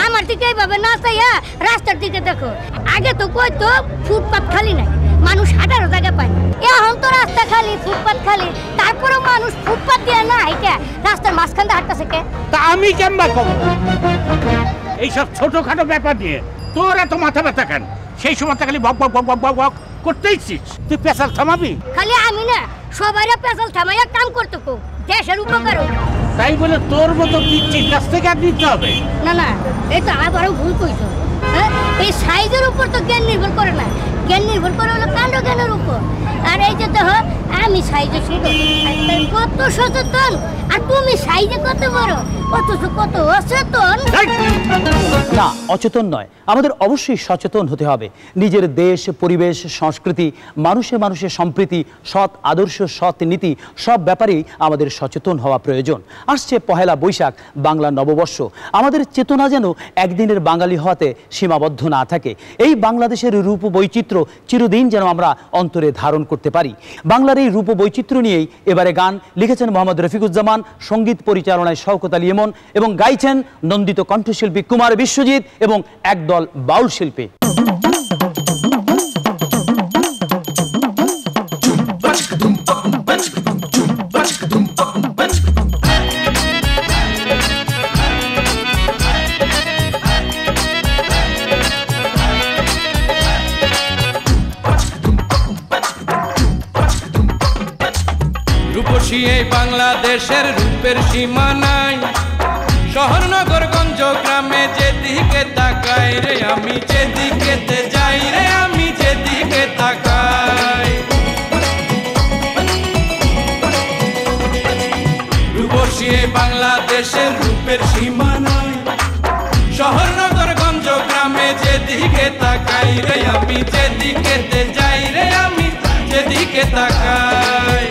আমার দিকে এইভাবে না চাইয়া রাস্তার দিকে দেখো। আগে তো কইতো ফুটপাত খালি নাই, মানুষ হাঁটারও জায়গা পায় না। এখন তো রাস্তা খালি, ফুটপাত খালি, তারপরেও মানুষ ফুটপাত দিয়ে না হাইটা রাস্তার মাঝখান দিয়ে হাঁটতেছে। কে? তা আমি কেমবা কব? এইসব ছোটখাটো ব্যাপার নিয়ে তোর এত মাথা ব্যথা কেন? সেই সময় খালি বক বক বক বক বক করতেইছিস। তুই পেশাল থামাবি? খালি আমি না, সবাইরা পেশাল থামাইয়া কাম করতে কো, দেশের উপকার হোক। তাই বলে তোর মতো পিচ্ছির কাছ থেকে আর নিতে হবে না না, এটা আবারও ভুল কইছো। এই সাইজের উপর তো জ্ঞান নির্ভর করে না, জ্ঞান নির্ভর করে হলো কাণ্ড জ্ঞানের উপর। আর এই যে দেখো, আমি সাইজে ছোট, কত সচেতন, আর তুমি সাইজে কত বড়, অথচ কত অচেতন। না, অচেতন নয়, আমাদের অবশ্যই সচেতন হতে হবে। নিজের দেশ, পরিবেশ, সংস্কৃতি, মানুষে মানুষের সম্প্রীতি, সৎ আদর্শ, সৎ নীতি, সব ব্যাপারেই আমাদের সচেতন হওয়া প্রয়োজন। আসছে পহেলা বৈশাখ, বাংলা নববর্ষ। আমাদের চেতনা যেন একদিনের বাঙালি হওয়াতে সীমাবদ্ধ না থাকে। এই বাংলাদেশের রূপ বৈচিত্র্য চিরদিন যেন আমরা অন্তরে ধারণ করতে পারি। বাংলার এই রূপ বৈচিত্র্য নিয়েই এবারে গান লিখেছেন মোহাম্মদ রফিকুজ্জামান, সঙ্গীত পরিচালনায় শওকত আলী ইমন এবং গাইছেন নন্দিত কণ্ঠশিল্পী কুমার বিশ্বজিৎ এবং একদল বাউল শিল্পী। রূপসী এই বাংলাদেশের রূপের সীমা নাই, শহর নগর গঞ্জ গ্রামে যেদিকে তাকাই রে আমি, যেদিকে যাই রে আমি, যেদিকে তাকাই। রূপসী এই বাংলাদেশের রূপের সীমা নাই, শহর নগর গঞ্জ গ্রামে যেদিকে তাকাই রে আমি, যেদিকে যাই রে আমি, যেদিকে তাকাই।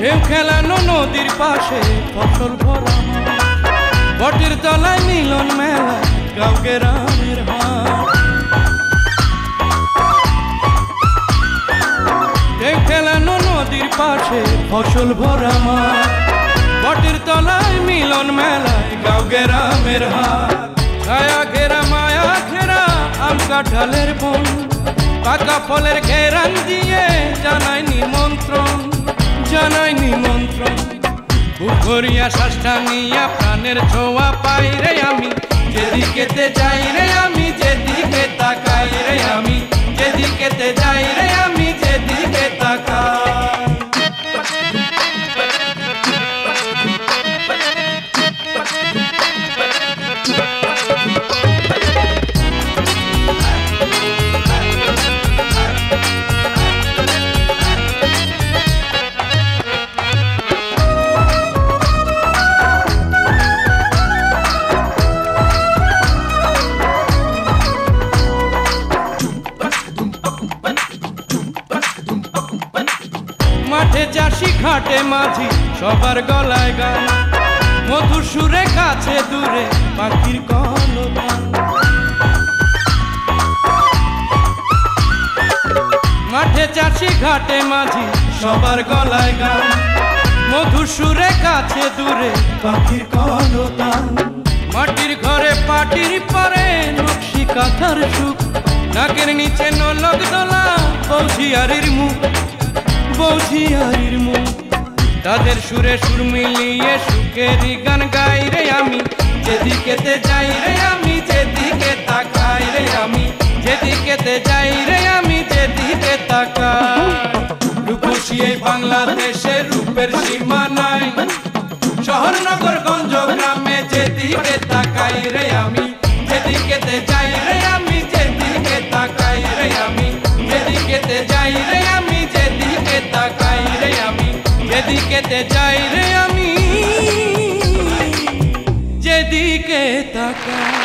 ঢেউ খেলানো নদীর পাশে ফসল ভরা, বটের তলায় মিলন মেলা, গাঁও গ্রামের হাট। ঢেউ খেলানো নদীর পাশে ফসল ভরা মাঠ, বটের তলায় মিলন মেলায়, গাঁও গ্রামের হাট। ছায়া ঘেরা মায়া ঘেরা আম কাঁঠালের বন, পাকা ফলের ঘেরান দিয়ে জানাই নিমন্ত্রণ, জানাই নিমন্ত্রণ। বুকরিয়া শ্বাসটা নিয়া প্রাণের ছোঁয়া পাই রে আমি, যেদিকেতে যাই রে আমি, যেদিকে তাকাই রে আমি, যেদিকেতে যাই রে আমি, যেদিকে তাকাই। ঘাটে মাঝি সবার গলায় গান, মধুর সুরে কাছে দূরে পাখির কলতান। মাঠে চাষি ঘাটে মাঝি সবার গলায় গান, মধুর সুরে কাছে দূরে পাখির কলতান। মাটির ঘরে পাটির পরে নকশি কাঁথার সুখ, নাকের নিচে নলক দোলা বৌঝিয়ারির মুখ, বৌঝিয়ারির মুখ। তাদের সুরে সুর মিলিয়ে সুখেরই গান গাই রে আমি, যেদিকেতে যাই রে আমি, যেদিকে তাকাই রে আমি, যেদিকেতে যাই রে আমি, যেদিকে তাকাই। রূপসী এই বাংলাদেশের রূপের সীমা নাই, শহর নগর গঞ্জ গ্রামে যেদিকে তাকাই রে আমি, যেদিকেতে যাই রে আমি, যেদিকে তাকাই রে আমি, যেদিকেতে যাই রে আমি, যেদিকে তাকাই রে আমি, যেদিকেতে যাই রে আমি, যেদিকে তাকাই।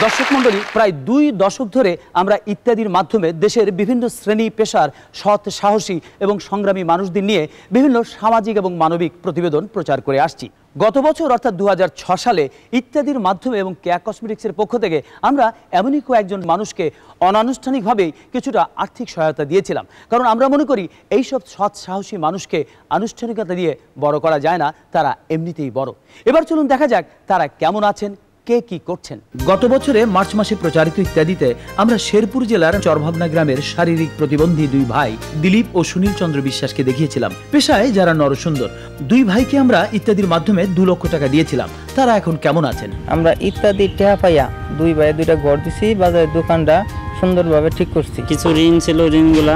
দর্শক মণ্ডলী, প্রায় 2 দশক ধরে আমরা ইত্যাদির মাধ্যমে দেশের বিভিন্ন শ্রেণী পেশার সৎ, সাহসী এবং সংগ্রামী মানুষদের নিয়ে বিভিন্ন সামাজিক এবং মানবিক প্রতিবেদন প্রচার করে আসছি। গত বছর অর্থাৎ 2006 সালে ইত্যাদির মাধ্যমে এবং কেয়া কসমেটিক্সের পক্ষ থেকে আমরা এমনই কয়েকজন মানুষকে অনানুষ্ঠানিকভাবে কিছুটা আর্থিক সহায়তা দিয়েছিলাম, কারণ আমরা মনে করি এইসব সৎ, সাহসী মানুষকে আনুষ্ঠানিকতা দিয়ে বড় করা যায় না, তারা এমনিতেই বড়। এবার চলুন দেখা যাক তারা কেমন আছেন, কে কি করছেন। গত বছরে মার্চ মাসে প্রচারিত ইত্যাদিতে আমরা শেরপুর জেলার চরভাবনা গ্রামের শারীরিক প্রতিবন্ধী 2 ভাই দিলীপ ও সুনীল চন্দ্র বিশ্বাসকে দেখিয়েছিলাম। পেশায় যারা নরসুন্দর, 2 ভাইকে আমরা ইত্যাদির মাধ্যমে 2 লক্ষ টাকা দিয়েছিলাম। তারা এখন কেমন আছেন? আমরা ইত্যাদি টাকা পাইয়া 2 ভাইয়ে 2টা ঘর দিছি, বাজারের দোকানটা সুন্দরভাবে ঠিক করছি। কিছু ঋণ ছিল, ঋণগুলা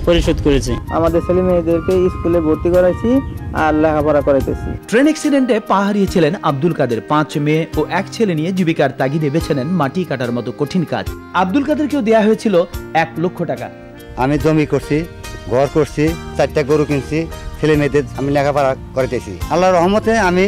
পরিশোধ করেছি। আমাদের ছেলে মেয়েদেরকে স্কুলে ভর্তি করাইছি আর লেখাপড়া করাইতেছি। ট্রেন অ্যাক্সিডেন্টে পা হারিয়েছিলেন আব্দুল কাদের। 5 মেয়ে ও 1 ছেলে নিয়ে জীবিকার তাগিদে বেছে নেন মাটি কাটার মতো কঠিন কাজ। আব্দুল কাদেরকেও দেয়া হয়েছিল 1 লক্ষ টাকা। আমি জমি করছি, ঘর করছি, 4টা গরু কিনছি, ছেলে মেয়েদের আমি লেখাপড়া করাইতেছি। আল্লাহর রহমতে আমি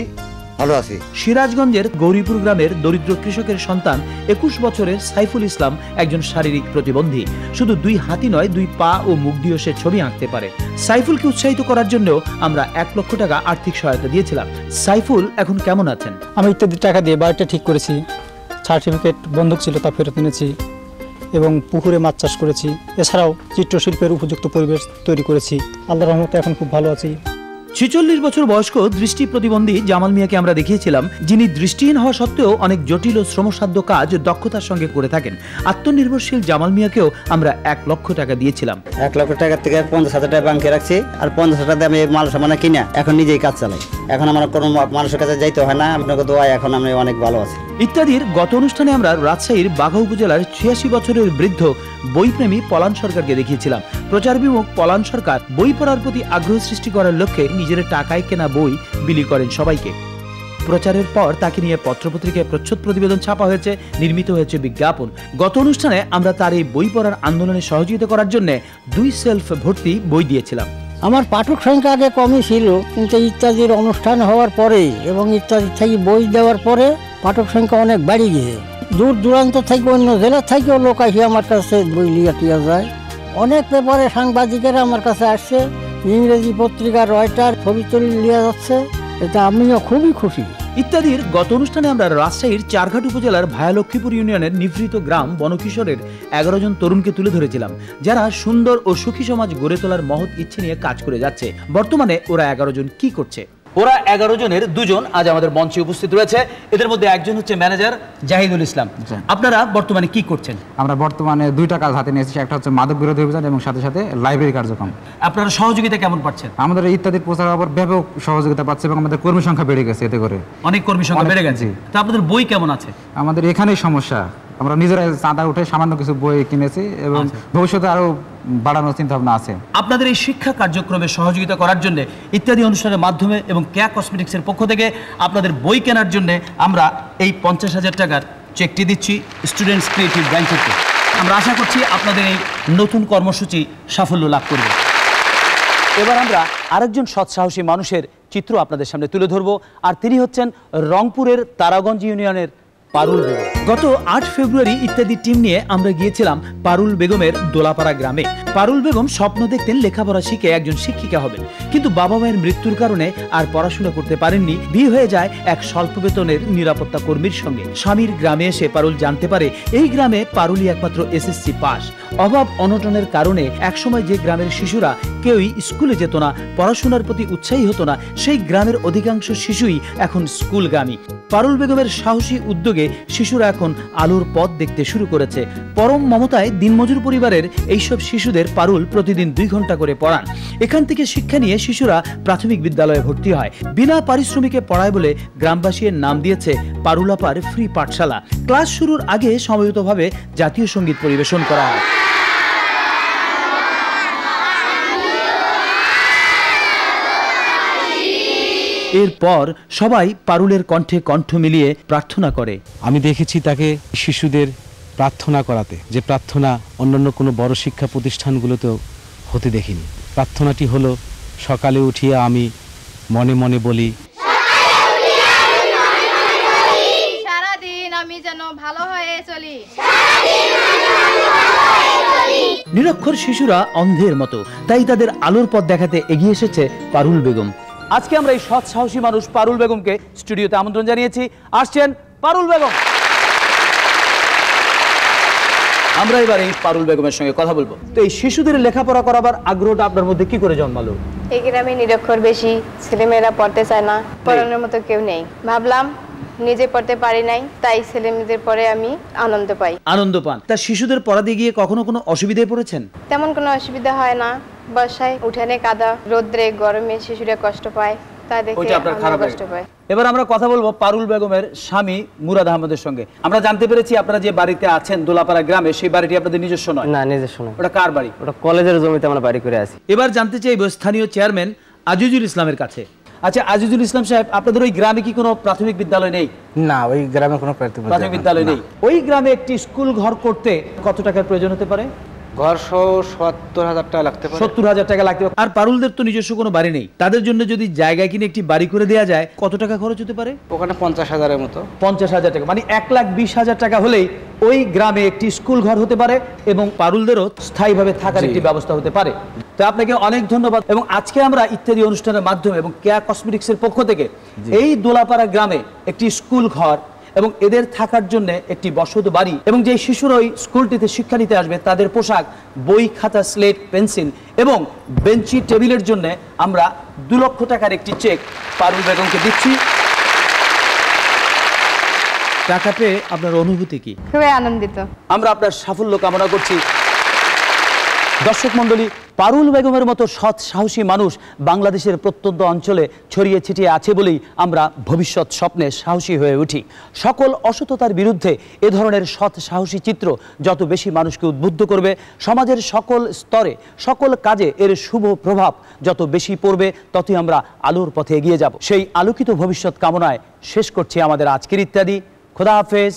ভালো আছি। সিরাজগঞ্জের গৌরীপুর গ্রামের দরিদ্র কৃষকের সন্তান 21 বছরের সাইফুল ইসলাম একজন শারীরিক প্রতিবন্ধী। শুধু 2 হাতই নয়, 2 পা ও মুখ দিয়েও সে ছবি আঁকতে পারে। সাইফুলকে উৎসাহিত করার জন্য আমরা 1 লক্ষ টাকা আর্থিক সহায়তা দিয়েছিলাম। সাইফুল এখন কেমন আছেন? আমি ইত্যাদি টাকা দিয়ে বাড়িটা ঠিক করেছি, সার্টিফিকেট বন্ধক ছিল তা ফেরত এনেছি এবং পুকুরে মাছ চাষ করেছি। এছাড়াও চিত্রশিল্পের উপযুক্ত পরিবেশ তৈরি করেছি। আল্লাহর রহমতে এখন খুব ভালো আছি। 46 বছর বয়স্ক দৃষ্টি প্রতিবন্ধী জামাল মিয়াকে আমরা দেখিয়েছিলাম, যিনি দৃষ্টিহীন হওয়া সত্ত্বেও অনেক জটিল ও শ্রমসাধ্য কাজ দক্ষতার সঙ্গে করে থাকেন। আত্মনির্ভরশীল জামাল মিয়াকেও আমরা 1 লক্ষ টাকা দিয়েছিলাম। 1 লক্ষ টাকা থেকে 50,000 টাকা ব্যাংকে রাখছি, আর 50,000 টাকা আমি মাল সামান কিনা এখন নিজেই কাজ চালাই। এখন আমার কোনো মানুষের কাছে যাইতে হয় না। আপনাকে দোয়া, এখন আমি অনেক ভালো আছি। ইত্যাদির গত অনুষ্ঠানে আমরা রাজশাহীর বাঘা উপজেলার 86 বছরের বৃদ্ধ বইপ্রেমী পলান সরকারকে দেখিয়েছিলাম। প্রচার বিমুখ পলান সরকার বই পড়ার প্রতি আগ্রহ সৃষ্টি করার লক্ষ্যে নিজের টাকায় কেনা বই বিলি করেন সবাইকে। প্রচারের পর তাকে নিয়ে পত্রপত্রিকায় প্রচ্ছদ প্রতিবেদন ছাপা হয়েছে, নির্মিত হয়েছে বিজ্ঞাপন। গত অনুষ্ঠানে আমরা তার এই বই পড়ার আন্দোলনে সহযোগিতা করার জন্য 2 সেলফ ভর্তি বই দিয়েছিলাম। আমার পাঠক সংখ্যা আগে কমই ছিল, কিন্তু ইত্যাদির অনুষ্ঠান হওয়ার পরে এবং ইত্যাদি থেকে বই দেওয়ার পরে পাঠক সংখ্যা অনেক বেড়ে গিয়েছে। দূর দূরান্ত থেকে, অন্য জেলা থেকেও লোক আসে আমার কাছে বই লিয়া টিয়া যায়। অনেক পেপারে সাংবাদিকেরা আমার কাছে আসছে, ইংরেজি পত্রিকা রয়টার ছবি তুলে লিয়া যাচ্ছে, এটা আমিও খুবই খুশি। ইত্যাদির গত অনুষ্ঠানে আমরা রাজশাহীর চারঘাট উপজেলার ভায়ালক্ষ্মীপুর ইউনিয়নের নিভৃত গ্রাম বনকিশোরের 11 জন তরুণকে তুলে ধরেছিলাম, যারা সুন্দর ও সুখী সমাজ গড়ে তোলার মহৎ ইচ্ছে নিয়ে কাজ করে যাচ্ছে। বর্তমানে ওরা 11 জন কি করছে? ওরা 11 জনের 2 জন আজ আমাদের মঞ্চে উপস্থিত রয়েছে। এদের মধ্যে একজন হচ্ছে ম্যানেজার জাহিদুল ইসলাম। আপনারা বর্তমানে কি করছেন? আমরা বর্তমানে 2টা কাজ হাতে নিয়েছি, একটা হচ্ছে মাদক বিরোধী অভিযান এবং সাথে সাথে লাইব্রেরি কার্যক্রম। আপনারা সহযোগিতা কেমন পাচ্ছেন? আমাদের ইত্যাদির প্রচার খবর ব্যাপক সহযোগিতা পাচ্ছে এবং আমাদের কর্মী সংখ্যা বেড়ে গেছে এতে করে। অনেক কর্মী সংখ্যা বেড়ে গেছে। তা আপনাদের বই কেমন আছে? আমাদের এখানেই সমস্যা, আমরা নিজেরাই চাঁদা উঠে সামান্য কিছু বই কিনেছি এবং ভবিষ্যতে আরো বাড়ানোর চিন্তা ভাবনা আছে। আপনাদের এই শিক্ষা কার্যক্রমে সহযোগিতা করার জন্য ইত্যাদি অনুষ্ঠানের মাধ্যমে এবং কেয়া কসমেটিক্সের পক্ষ থেকে আপনাদের বই কেনার জন্য আমরা এই 50,000 টাকার চেকটি দিচ্ছি স্টুডেন্টস ক্রিয়েটিভ ব্যাংকে। আমরা আশা করছি আপনাদের এই নতুন কর্মসূচি সাফল্য লাভ করবে। এবার আমরা আরেকজন সৎসাহসী মানুষের চিত্র আপনাদের সামনে তুলে ধরব, আর তিনি হচ্ছেন রংপুরের তারাগঞ্জ ইউনিয়নের পারুল বেগম। গত 8 ফেব্রুয়ারি ইত্যাদি টিম নিয়ে আমরা গিয়েছিলাম পারুল বেগমের দোলাপাড়া গ্রামে। পারুল বেগম স্বপ্ন দেখতেন লেখাপড়া শিখে একজন শিক্ষিকা হবেন, কিন্তু বাবা মায়ের মৃত্যুর কারণে আর পড়াশোনা করতে পারেননি। বিয়ে হয়ে যায় এক স্বল্প বেতনের নিরাপত্তা কর্মীর সঙ্গে। স্বামীর গ্রামে এসে পারুল জানতে পারে এই গ্রামে পারুলই একমাত্র এসএসসি পাস। অভাব অনটনের কারণে একসময় যে গ্রামের শিশুরা কেউই স্কুলে যেত না, পড়াশোনার প্রতি উৎসাহী হতো না, সেই গ্রামের অধিকাংশ শিশুই এখন স্কুলগামী। পারুল বেগমের সাহসী উদ্যোগে শিশুরা এখন আলোর পথ দেখতে শুরু করেছে। পরম মমতায় দিনমজুর পরিবারের এইসব শিশুদের পারুল প্রতিদিন 2 ঘন্টা করে পড়ান। এখান থেকে শিক্ষা নিয়ে শিশুরা প্রাথমিক বিদ্যালয়ে ভর্তি হয়। বিনা পারিশ্রমিকে পড়ায় বলে গ্রামবাসী এর নাম দিয়েছে পারুলাপার ফ্রি পাঠশালা। ক্লাস শুরুর আগে সমবেতভাবে জাতীয় সঙ্গীত পরিবেশন করা হয়। এরপর সবাই পারুলের কণ্ঠে কণ্ঠ মিলিয়ে প্রার্থনা করে। আমি দেখেছি তাকে শিশুদের প্রার্থনা করাতে, যে প্রার্থনা অন্যান্য কোনো বড় শিক্ষা প্রতিষ্ঠানগুলোতেও হতে দেখিনি। প্রার্থনাটি হলো, সকালে উঠিয়ে আমি মনে মনে বলি, সারাদিন আমি যেন ভালো হয়ে চলি। নিরক্ষর শিশুরা অন্ধের মতো, তাই তাদের আলোর পথ দেখাতে এগিয়ে এসেছে পারুল বেগম। আজকে আমরা এই সৎ সাহসী মানুষ পারুল বেগমকে স্টুডিওতে আমন্ত্রণ জানিয়েছি। আসছেন পারুল বেগম। আমরা এবার এই পারুল বেগমের সঙ্গে কথা বলবো। তো এই শিশুদের লেখাপড়া করাবার আগ্রহটা আপনার মধ্যে কি করে জন্মালো? এই গ্রামে নিরক্ষর বেশি, ছেলেমেয়েরা পড়তে চায় না, পড়ানোর মতো কেউ নেই। ভাবলাম নিজে পড়তে পারি নাই, তাই ছেলেমেয়েদের পরে আমি আনন্দ পাই। আনন্দ পান। তা শিশুদের পড়াতে গিয়ে কখনো কোনো অসুবিধায় পড়েছেন? তেমন কোনো অসুবিধা হয় না। বর্ষায় উঠানে কাদা, রোদ্রে গরমে শিশুরা কষ্ট পায়, তা দেখে আমরা কষ্ট পাই। এবার আমরা কথা বলবো পারুল বেগমের স্বামী মুরাদ আহমেদের সঙ্গে। আমরা জানতে পেরেছি আপনারা যে বাড়িতে আছেন দোলাপাড়া গ্রামে, সেই বাড়িটি আপনাদের নিজস্ব নয়? না, নিজস্ব নয়। ওটা কার বাড়ি? ওটা কলেজের জমিতে আমরা বাড়ি করে আছি। এবার জানতে চাইব স্থানীয় চেয়ারম্যান আজিজুল ইসলামের কাছে। আচ্ছা আজিজুল ইসলাম সাহেব, আপনাদের ওই গ্রামে কি কোনো প্রাথমিক বিদ্যালয় নেই? না, ওই গ্রামে কোনো প্রাথমিক বিদ্যালয় নেই। ওই গ্রামে একটি স্কুল ঘর করতে কত টাকার প্রয়োজন হতে পারে? ঘর সহ 70,000 টাকা লাগতে পারে। 70,000 টাকা লাগতে পারে। আর পারুলদের তো নিজস্ব কোনো বাড়ি নেই, তাদের জন্য যদি জায়গা কিনে একটি বাড়ি করে দেওয়া যায় কত টাকা খরচ হতে পারে? ওখানে 50,000-এর মতো। 50,000 টাকা, মানে 1,20,000 টাকা হলেই ওই গ্রামে একটি স্কুল ঘর হতে পারে এবং পারুলদেরও স্থায়ীভাবে থাকার একটি ব্যবস্থা হতে পারে। তো আপনাকে অনেক ধন্যবাদ। এবং আজকে আমরা ইত্যাদি অনুষ্ঠানের মাধ্যমে এবং কেয়া কসমেটিক্সের পক্ষ থেকে এই দোলাপাড়া গ্রামে একটি স্কুল ঘর এবং এদের থাকার জন্য একটি বসত বাড়ি এবং যে শিশুরা ওই স্কুলটিতে শিক্ষা নিতে আসবে তাদের পোশাক, বই, খাতা, স্লেট, পেন্সিল এবং বেঞ্চি টেবিলের জন্য আমরা 2 লক্ষ টাকার একটি চেক পারুল বেগমকে দিচ্ছি। টাকা পেয়ে আপনার অনুভূতি কি? খুবই আনন্দিত। আমরা আপনার সাফল্য কামনা করছি। দর্শক মণ্ডলী, পারুল বেগমের মতো সৎ সাহসী মানুষ বাংলাদেশের প্রত্যন্ত অঞ্চলে ছড়িয়ে ছিটিয়ে আছে বলেই আমরা ভবিষ্যৎ স্বপ্নে সাহসী হয়ে উঠি। সকল অসততার বিরুদ্ধে এ ধরনের সৎ সাহসী চিত্র যত বেশি মানুষকে উদ্বুদ্ধ করবে, সমাজের সকল স্তরে সকল কাজে এর শুভ প্রভাব যত বেশি পড়বে, ততই আমরা আলোর পথে এগিয়ে যাব। সেই আলোকিত ভবিষ্যৎ কামনায় শেষ করছি আমাদের আজকের ইত্যাদি। খোদা হাফেজ।